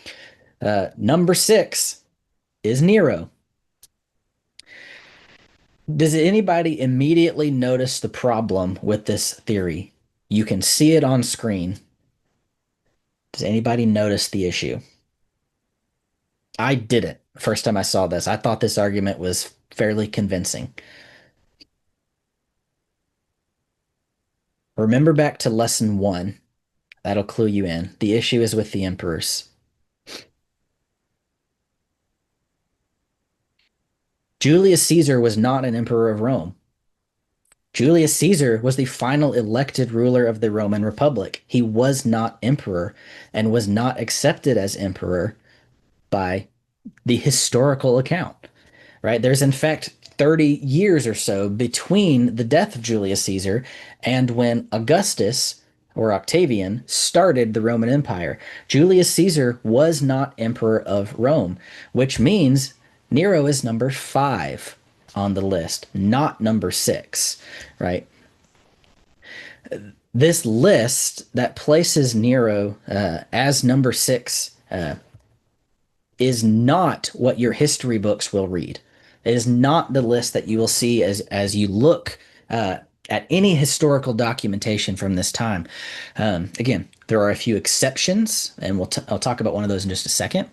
number 6 is Nero. Does anybody immediately notice the problem with this theory? You can see it on screen. Does anybody notice the issue? I didn't. First time I saw this, I thought this argument was fairly convincing. Remember back to lesson 1. That'll clue you in. The issue is with the emperors. Julius Caesar was not an emperor of Rome. Julius Caesar was the final elected ruler of the Roman Republic. He was not emperor and was not accepted as emperor by the historical account, right? There's in fact 30 years or so between the death of Julius Caesar and when Augustus or Octavian started the Roman Empire. Julius Caesar was not emperor of Rome, which means Nero is number 5 on the list, not number 6, right? This list that places Nero as number 6 is not what your history books will read. It is not the list that you will see as you look at any historical documentation from this time. Again, there are a few exceptions, and I'll talk about one of those in just a second.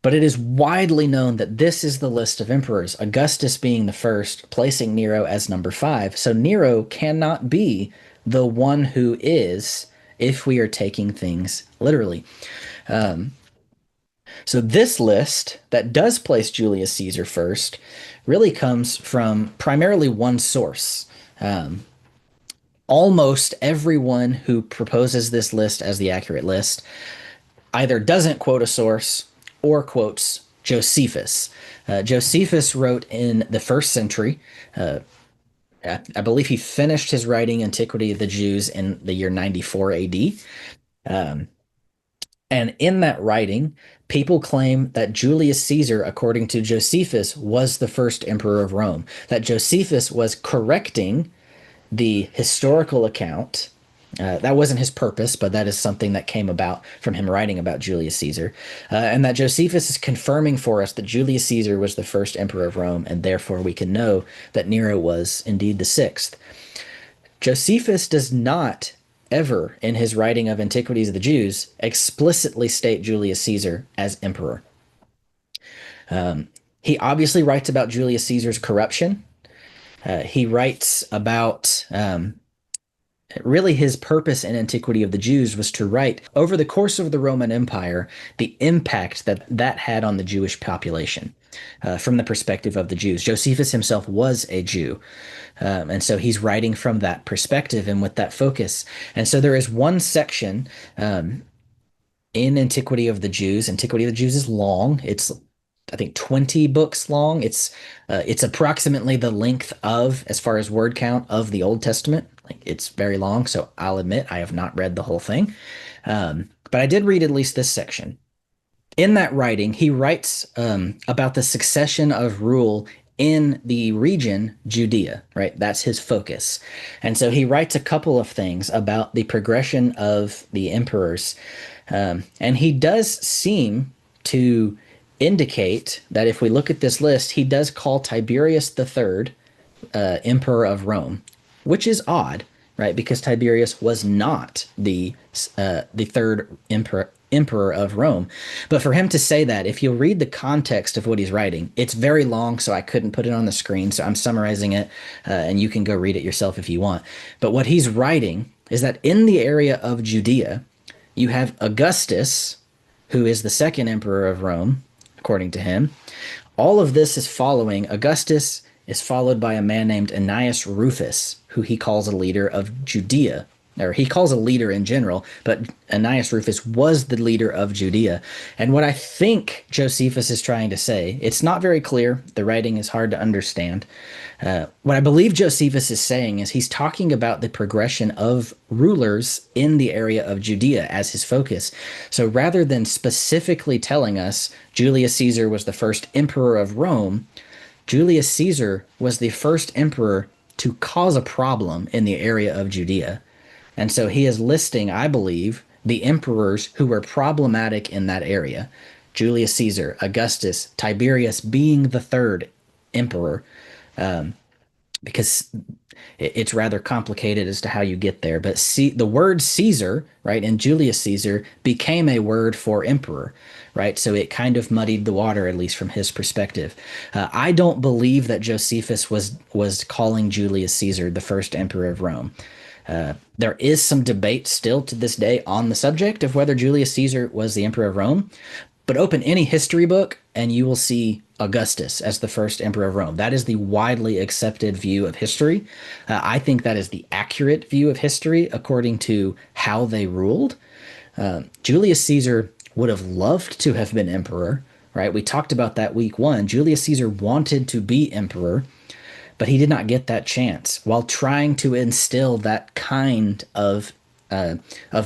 But it is widely known that this is the list of emperors, Augustus being the first, placing Nero as number 5. So Nero cannot be the one who is if we are taking things literally. So this list that does place Julius Caesar first really comes from primarily one source. Almost everyone who proposes this list as the accurate list either doesn't quote a source or quotes Josephus. Josephus wrote in the 1st century. I believe he finished his writing Antiquity of the Jews in the year 94 AD. And in that writing, people claim that Julius Caesar, according to Josephus, was the first emperor of Rome, that Josephus was correcting the historical account. That wasn't his purpose, but that is something that came about from him writing about Julius Caesar. And that Josephus is confirming for us that Julius Caesar was the first emperor of Rome, and therefore we can know that Nero was indeed the 6th. Josephus does not ever, in his writing of Antiquities of the Jews, explicitly state Julius Caesar as emperor. He obviously writes about Julius Caesar's corruption. He writes about really his purpose in Antiquity of the Jews was to write over the course of the Roman Empire the impact that had on the Jewish population from the perspective of the Jews. Josephus himself was a Jew, and so he's writing from that perspective and with that focus. And so there is one section in Antiquity of the Jews. Antiquity of the Jews is long. It's, I think, 20 books long. It's approximately the length of, as far as word count, of the Old Testament. Like, it's very long, so I'll admit I have not read the whole thing. But I did read at least this section. In that writing, he writes about the succession of rule in the region Judea, right? That's his focus. And so he writes a couple of things about the progression of the emperors. And he does seem to indicate that if we look at this list, he does call Tiberius the third emperor of Rome, which is odd, right? Because Tiberius was not the third emperor of Rome. But for him to say that, if you'll read the context of what he's writing, it's very long, so I couldn't put it on the screen. So I'm summarizing it, and you can go read it yourself if you want. But what he's writing is that in the area of Judea, you have Augustus, who is the second emperor of Rome, according to him. All of this is following. Augustus is followed by a man named Annius Rufus, who he calls a leader of Judea, or he calls a leader in general, but Annius Rufus was the leader of Judea. And what I think Josephus is trying to say, it's not very clear. The writing is hard to understand. What I believe Josephus is saying is he's talking about the progression of rulers in the area of Judea as his focus. So rather than specifically telling us Julius Caesar was the first emperor of Rome, Julius Caesar was the first emperor to cause a problem in the area of Judea. And so he is listing, I believe, the emperors who were problematic in that area. Julius Caesar, Augustus, Tiberius being the third emperor, because it's rather complicated as to how you get there. But the word Caesar, right, and Julius Caesar became a word for emperor, right? So it kind of muddied the water, at least from his perspective. I don't believe that Josephus was calling Julius Caesar the first emperor of Rome. There is some debate still to this day on the subject of whether Julius Caesar was the emperor of Rome, but open any history book and you will see Augustus as the first emperor of Rome. That is the widely accepted view of history. I think that is the accurate view of history according to how they ruled. Julius Caesar would have loved to have been emperor, right? We talked about that week one. Julius Caesar wanted to be emperor, but he did not get that chance. While trying to instill that kind of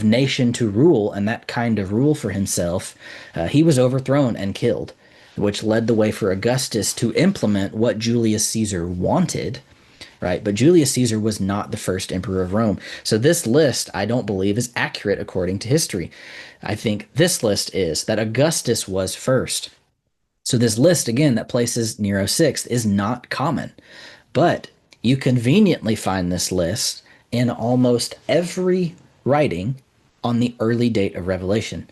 nation to rule and that kind of rule for himself, he was overthrown and killed, which led the way for Augustus to implement what Julius Caesar wanted, right? But Julius Caesar was not the first emperor of Rome. So this list, I don't believe, is accurate according to history. I think this list is that Augustus was first. So this list, again, that places Nero sixth is not common. But you conveniently find this list in almost every writing on the early date of Revelation.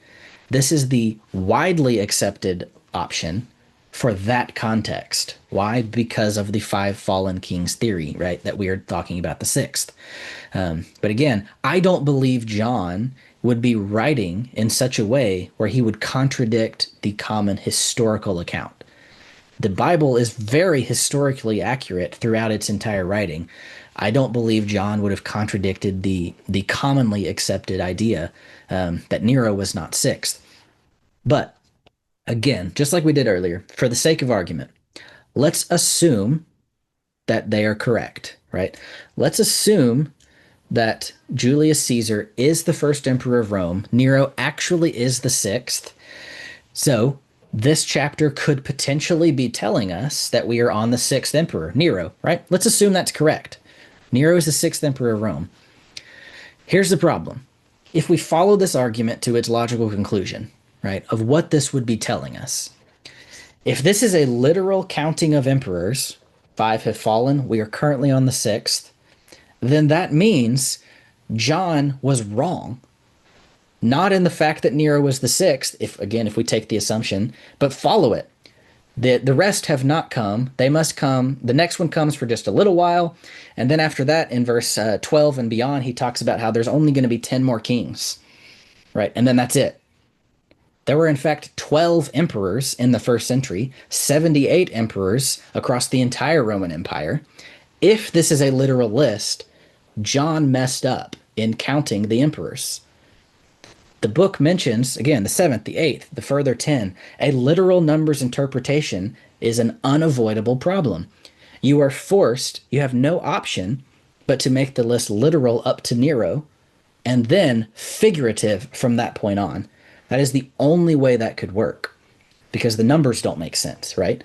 This is the widely accepted option for that context. Why? Because of the five fallen kings theory, right? That we are talking about the sixth. But again, I don't believe John would be writing in such a way where he would contradict the common historical account. The Bible is very historically accurate throughout its entire writing. I don't believe John would have contradicted the commonly accepted idea that Nero was not sixth. But again, just like we did earlier, for the sake of argument, let's assume that they are correct, right? Let's assume that Julius Caesar is the first emperor of Rome. Nero actually is the sixth. So this chapter could potentially be telling us that we are on the sixth emperor, Nero, right? Let's assume that's correct. Nero is the sixth emperor of Rome. Here's the problem. If we follow this argument to its logical conclusion, right, of what this would be telling us, if this is a literal counting of emperors, 5 have fallen, we are currently on the sixth, then that means John was wrong. Not in the fact that Nero was the sixth, if we take the assumption, but follow it. The rest have not come. They must come. The next one comes for just a little while. And then after that, in verse 12 and beyond, he talks about how there's only going to be 10 more kings, right? And then that's it. There were, in fact, 12 emperors in the first century, 78 emperors across the entire Roman Empire. If this is a literal list, John messed up in counting the emperors. The book mentions, again, the 7th, the 8th, the further 10. A literal numbers interpretation is an unavoidable problem. You are forced, you have no option but to make the list literal up to Nero and then figurative from that point on. That is the only way that could work because the numbers don't make sense, right?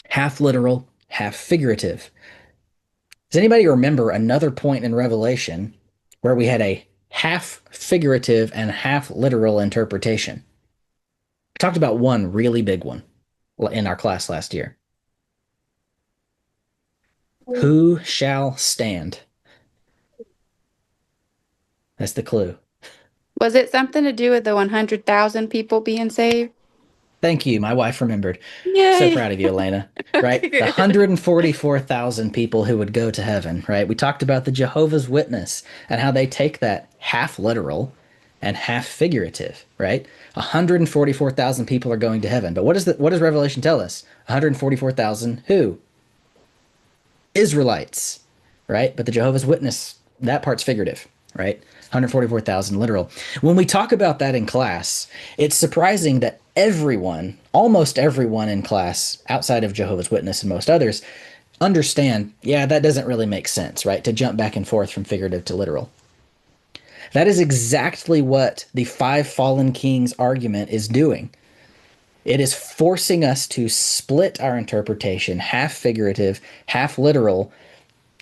Half literal, half figurative. Does anybody remember another point in Revelation where we had a half figurative and half literal interpretation? talked about one really big one in our class last year. Who shall stand? That's the clue. Was it something to do with the 100,000 people being saved? Thank you. My wife remembered. So Yay. proud of you, Elena. Right? The Good. 144,000 people who would go to heaven, right? We talked about the Jehovah's Witness and how they take that half literal and half figurative, right? 144,000 people are going to heaven. But what does Revelation tell us? 144,000 who? Israelites, right? But the Jehovah's Witness, that part's figurative, right? 144,000 literal. When we talk about that in class, it's surprising that everyone, almost everyone in class, outside of Jehovah's Witness and most others, understand, yeah, that doesn't really make sense, right? To jump back and forth from figurative to literal. That is exactly what the five fallen kings argument is doing. It is forcing us to split our interpretation, half figurative, half literal.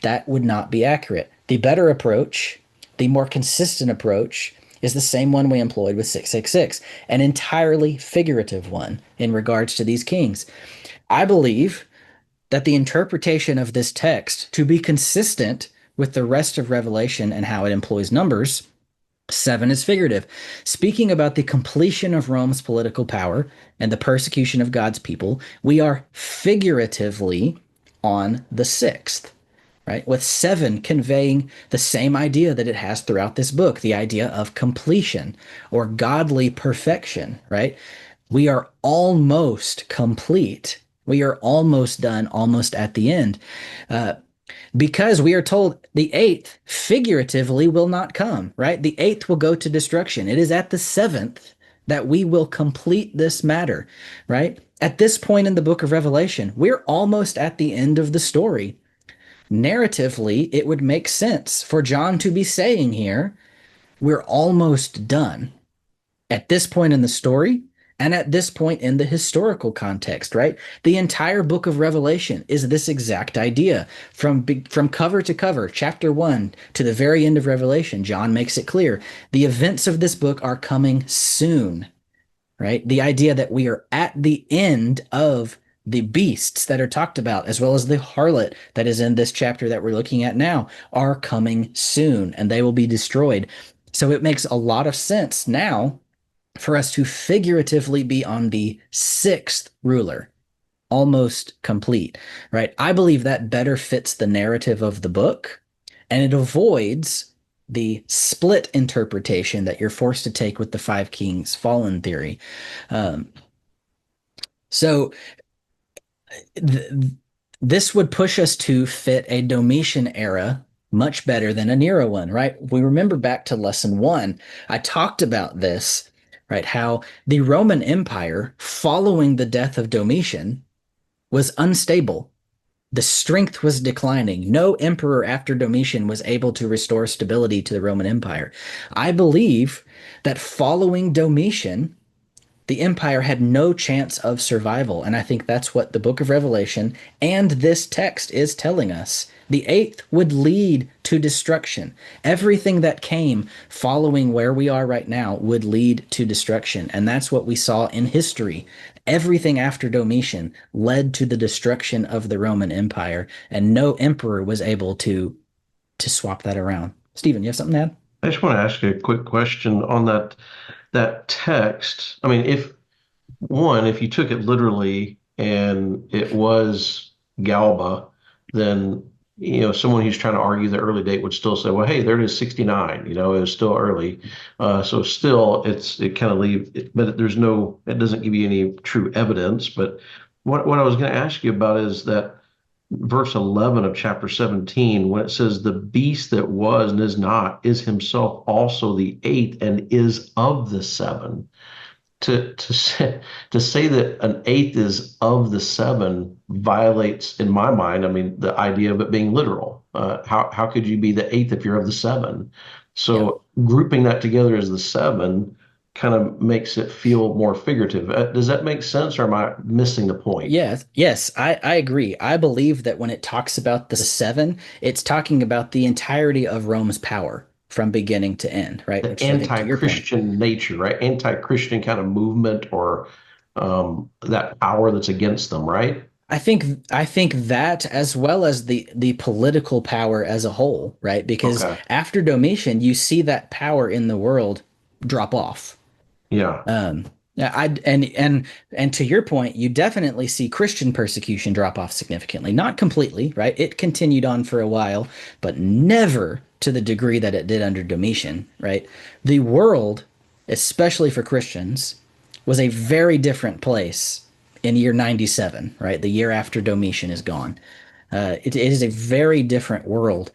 That would not be accurate. The better approach, the more consistent approach, is the same one we employed with 666, an entirely figurative one in regards to these kings. I believe that the interpretation of this text, to be consistent with the rest of Revelation and how it employs numbers, 7 is figurative, speaking about the completion of Rome's political power and the persecution of God's people. We are figuratively on the 6th, right? With 7 conveying the same idea that it has throughout this book, the idea of completion or godly perfection, right? We are almost complete. We are almost done, almost at the end. Because we are told the 8th figuratively will not come, right? The 8th will go to destruction. It is at the 7th that we will complete this matter, right? At this point in the book of Revelation, we're almost at the end of the story. Narratively, it would make sense for John to be saying here, we're almost done. At this point in the story, and at this point in the historical context, right? The entire book of Revelation is this exact idea. From cover to cover, chapter 1 to the very end of Revelation, John makes it clear. The events of this book are coming soon, right? The idea that we are at the end of the beasts that are talked about, as well as the harlot that is in this chapter that we're looking at now, are coming soon, and they will be destroyed. So it makes a lot of sense now for us to figuratively be on the 6th ruler, almost complete, right? I believe that better fits the narrative of the book, and it avoids the split interpretation that you're forced to take with the five kings fallen theory. So this would push us to fit a Domitian era much better than a Nero one, right? We remember back to lesson 1. I talked about this, right? How the Roman Empire, following the death of Domitian, was unstable. The strength was declining. No emperor after Domitian was able to restore stability to the Roman Empire. I believe that following Domitian, the empire had no chance of survival. And I think that's what the book of Revelation and this text is telling us. The 8th would lead to destruction. Everything that came following where we are right now would lead to destruction. And that's what we saw in history. Everything after Domitian led to the destruction of the Roman Empire, and no emperor was able to swap that around. Stephen, you have something to add? I just want to ask you a quick question on that text. I mean, if you took it literally and it was Galba, then someone who's trying to argue the early date would still say, well, hey, there it is, 69. It was still early. So still, it kind of but it doesn't give you any true evidence. But what I was going to ask you about is that verse 11 of chapter 17, when it says the beast that was and is not is himself also the 8th and is of the 7. To say that an 8th is of the 7 violates, in my mind, I mean, the idea of it being literal. How could you be the 8th if you're of the 7? So grouping that together as the 7 kind of makes it feel more figurative. Does that make sense, or am I missing the point? Yes, I agree. I believe that when it talks about the 7, it's talking about the entirety of Rome's power from beginning to end, right? The Which I think, to your point, anti-Christian nature, right? Anti-Christian kind of movement or that power that's against them, right? I think that, as well as the political power as a whole, right? Because Okay. after Domitian, you see that power in the world drop off. Yeah. Yeah, and to your point, you definitely see Christian persecution drop off significantly. Not completely, right? It continued on for a while, but never to the degree that it did under Domitian, right? The world, especially for Christians, was a very different place in year 97, right? The year after Domitian is gone. It is a very different world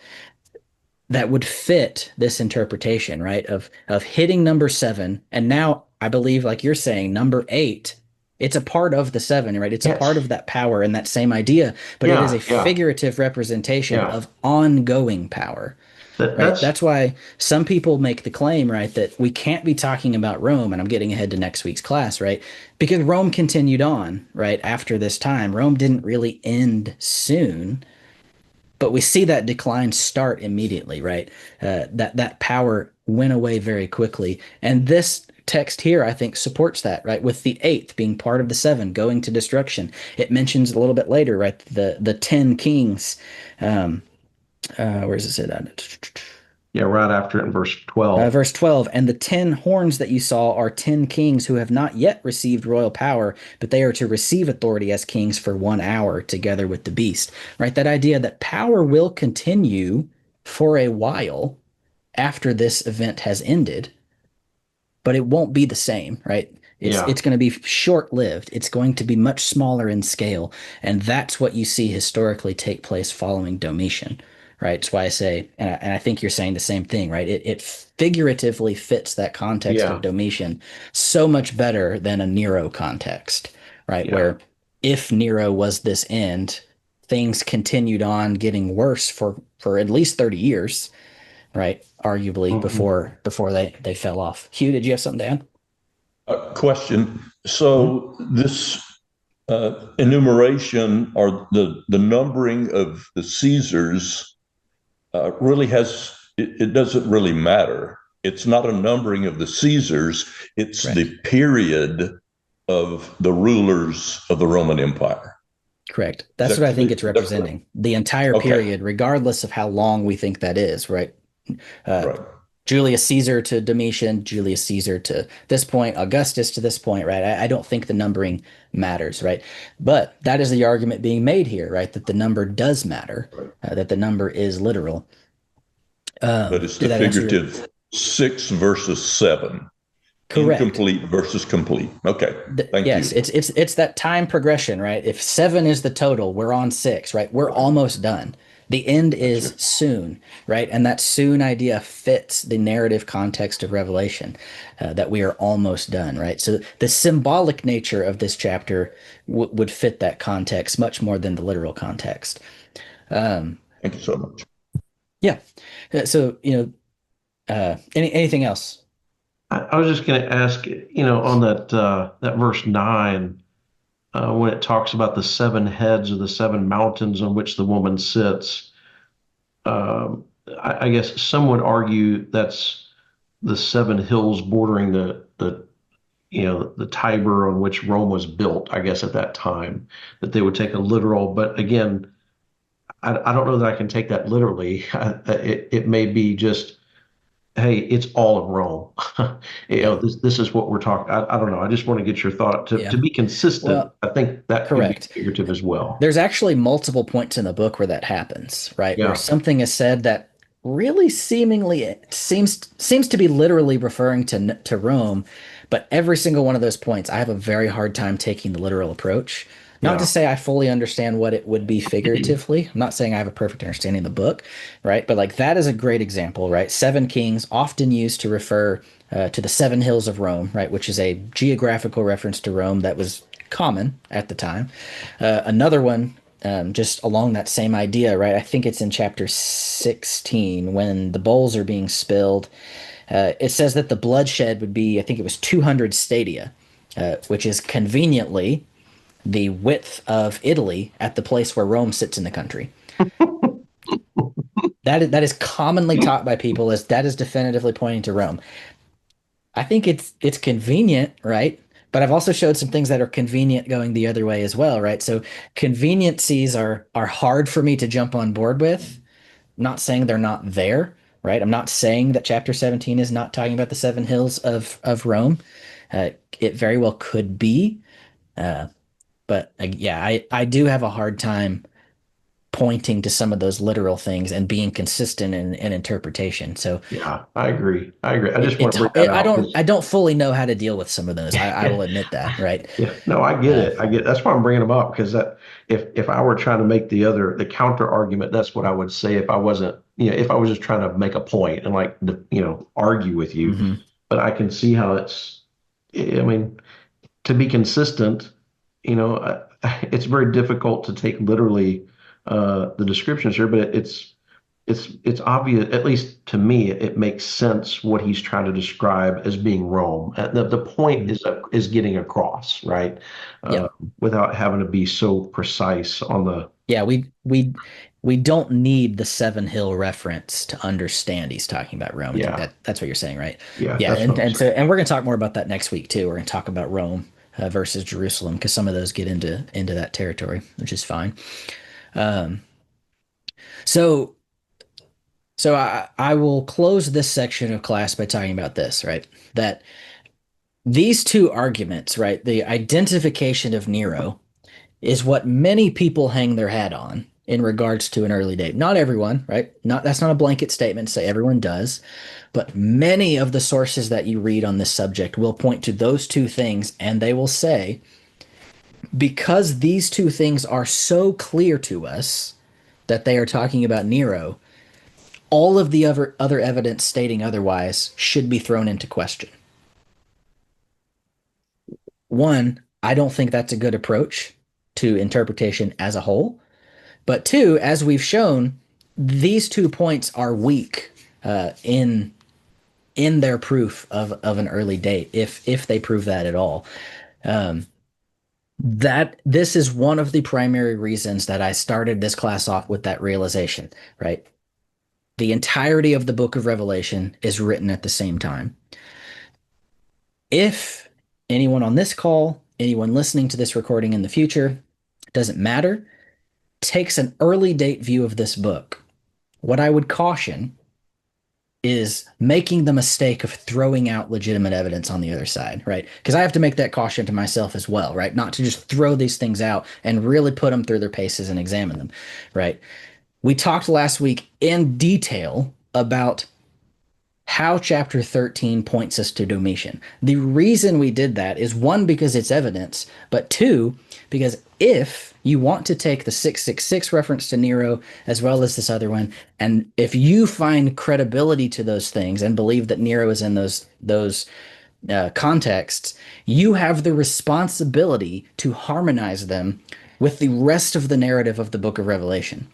that would fit this interpretation, right? Of hitting number seven, and now I believe, like you're saying, number eight. It's a part of the seven, right? It's a part Yes. of that power and that same idea, but it is a Yeah. Yeah. figurative representation Yeah. of ongoing power, right? That's That's why some people make the claim, right, that we can't be talking about Rome, and I'm getting ahead to next week's class, right? Because Rome continued on, right, after this time. Rome didn't really end soon, but we see that decline start immediately, right? That power went away very quickly, and this text here, I think, supports that, right? With the eighth being part of the seven going to destruction. It mentions a little bit later, right? The 10 kings. Um, where does it say that? yeah, right after it in verse 12. Verse 12, and the 10 horns that you saw are 10 kings who have not yet received royal power, but they are to receive authority as kings for 1 hour together with the beast. Right? That idea that power will continue for a while after this event has ended, but it won't be the same, right? Yeah. It's going to be short-lived. It's going to be much smaller in scale, and that's what you see historically take place following Domitian, right? That's why I say, and I think you're saying the same thing, right? It figuratively fits that context of Yeah. Domitian so much better than a Nero context, right? Yeah. Where if Nero was this end, things continued on getting worse for at least 30 years, right? Arguably Mhm. before they fell off. Hugh, did you have something to add? Question. Mhm. So this enumeration or the numbering of the Caesars really has it doesn't really matter. It's not a numbering of the Caesars. It's Correct. the period of the rulers of the Roman Empire. Correct. Is That's that what I think clear? it's That's correct. representing. The entire Okay. period, regardless of how long we think that is, right? Uh, Right. Julius Caesar to Domitian, Julius Caesar to this point, Augustus to this point, right? I don't think the numbering matters, right? But that is the argument being made here, right? That the number does matter, Right. that the number is literal. But it's the Did that answer your figurative 6 versus 7, correct? incomplete versus complete. Okay. Thank Yes, you. it's that time progression, right? If seven is the total, we're on six, right? We're Right. almost done. The end is Gotcha. soon, right? And that soon idea fits the narrative context of Revelation, that we are almost done, right? So the symbolic nature of this chapter would fit that context much more than the literal context. Um, Thank you so much. yeah. So anything else? I was just going to ask, on that verse 9, when it talks about the seven heads of the seven mountains on which the woman sits, I guess some would argue that's the seven hills bordering the Tiber on which Rome was built, I guess at that time, that they would take a literal. But again, I don't know that I can take that literally. It may be just, hey, it's all of Rome. Yeah. This is what we're talking. I don't know. I just want to get your thought to Yeah. be consistent. Well, I think that could be correct. figurative as well. There's actually multiple points in the book where that happens, right? Where Yeah. something is said that really seemingly seems to be literally referring to Rome, but every single one of those points, I have a very hard time taking the literal approach. Not to Yeah. say I fully understand what it would be figuratively. I'm not saying I have a perfect understanding of the book, right? But like that is a great example, right? Seven kings, often used to refer to the seven hills of Rome, right? Which is a geographical reference to Rome that was common at the time. Another one, just along that same idea, right? I think it's in chapter 16 when the bowls are being spilled. It says that the bloodshed would be, I think it was 200 stadia, which is conveniently the width of Italy at the place where Rome sits in the country. That is commonly taught by people as that is definitively pointing to Rome. I think it's convenient, right? but I've also showed some things that are convenient going the other way as well, right? So conveniencies are hard for me to jump on board with. I'm not saying they're not there, right? I'm not saying that chapter 17 is not talking about the seven hills of Rome. It very well could be. But yeah, I do have a hard time pointing to some of those literal things and being consistent in interpretation. So Yeah, I agree. I agree. I just want it's to bring that out. I don't fully know how to deal with some of those. I will admit that, right? Yeah, no, I get it. I get that's why I'm bringing them up because that if I were trying to make the counter argument, that's what I would say if I wasn't, if I was just trying to make a point and like, argue with you. Mhm. But I can see how I mean, to be consistent, it's very difficult to take literally the descriptions here, but it's obvious, at least to me, it makes sense what he's trying to describe as being Rome. The point is getting across, right? Yep. Without having to be so precise on the. Yeah, we don't need the Seven Hill reference to understand he's talking about Rome. I think Yeah. that's what you're saying, right? Yeah, Yeah, that's what I'm and saying. we're going to talk more about that next week too. We're going to talk about Rome versus Jerusalem because some of those get into that territory, which is fine. Um, so so I will close this section of class by talking about this, right? That these two arguments, right? The identification of Nero is what many people hang their hat on in regards to an early date. Not everyone, right? Not that's not a blanket statement to say everyone does, but many of the sources that you read on this subject will point to those two things and they will say because these two things are so clear to us that they are talking about Nero, all of the other evidence stating otherwise should be thrown into question. One, I don't think that's a good approach to interpretation as a whole. But two, as we've shown, these 2 points are weak in their proof of an early date, if they prove that at all. That this is one of the primary reasons that I started this class off with that realization, right? The entirety of the book of Revelation is written at the same time. If anyone on this call, anyone listening to this recording in the future, doesn't matter, takes an early date view of this book, what I would caution is making the mistake of throwing out legitimate evidence on the other side, right? Because I have to make that caution to myself as well, right? Not to just throw these things out and really put them through their paces and examine them, right? We talked last week in detail about how chapter 13 points us to Domitian. The reason we did that is one, because it's evidence, but two, because if you want to take the 666 reference to Nero as well as this other one, and if you find credibility to those things and believe that Nero is in those contexts, you have the responsibility to harmonize them with the rest of the narrative of the book of Revelation.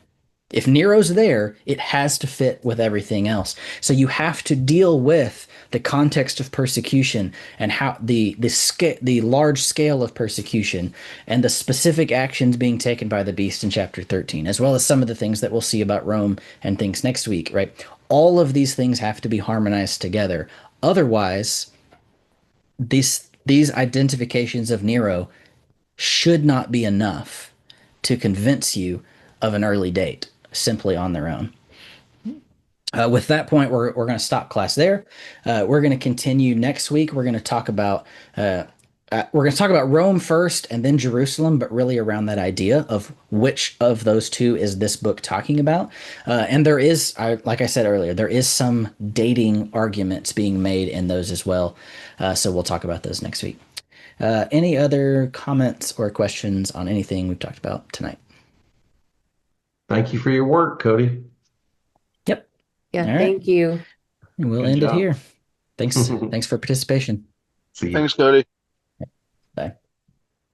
If Nero's there, it has to fit with everything else. So you have to deal with the context of persecution and how the large scale of persecution and the specific actions being taken by the beast in chapter 13, as well as some of the things that we'll see about Rome and things next week, right? All of these things have to be harmonized together. Otherwise, these identifications of Nero should not be enough to convince you of an early date simply on their own. With that point, we're going to stop class there. We're going to continue next week. We're going to talk about Rome first and then Jerusalem, but really around that idea of which of those two is this book talking about. And there is, like I said earlier, there is some dating arguments being made in those as well. So we'll talk about those next week. Any other comments or questions on anything we've talked about tonight? Thank you for your work, Cody. Yep. Yeah, All right. thank you. We'll Good end it job. here. Thanks for participation. See you. Thanks, Cody.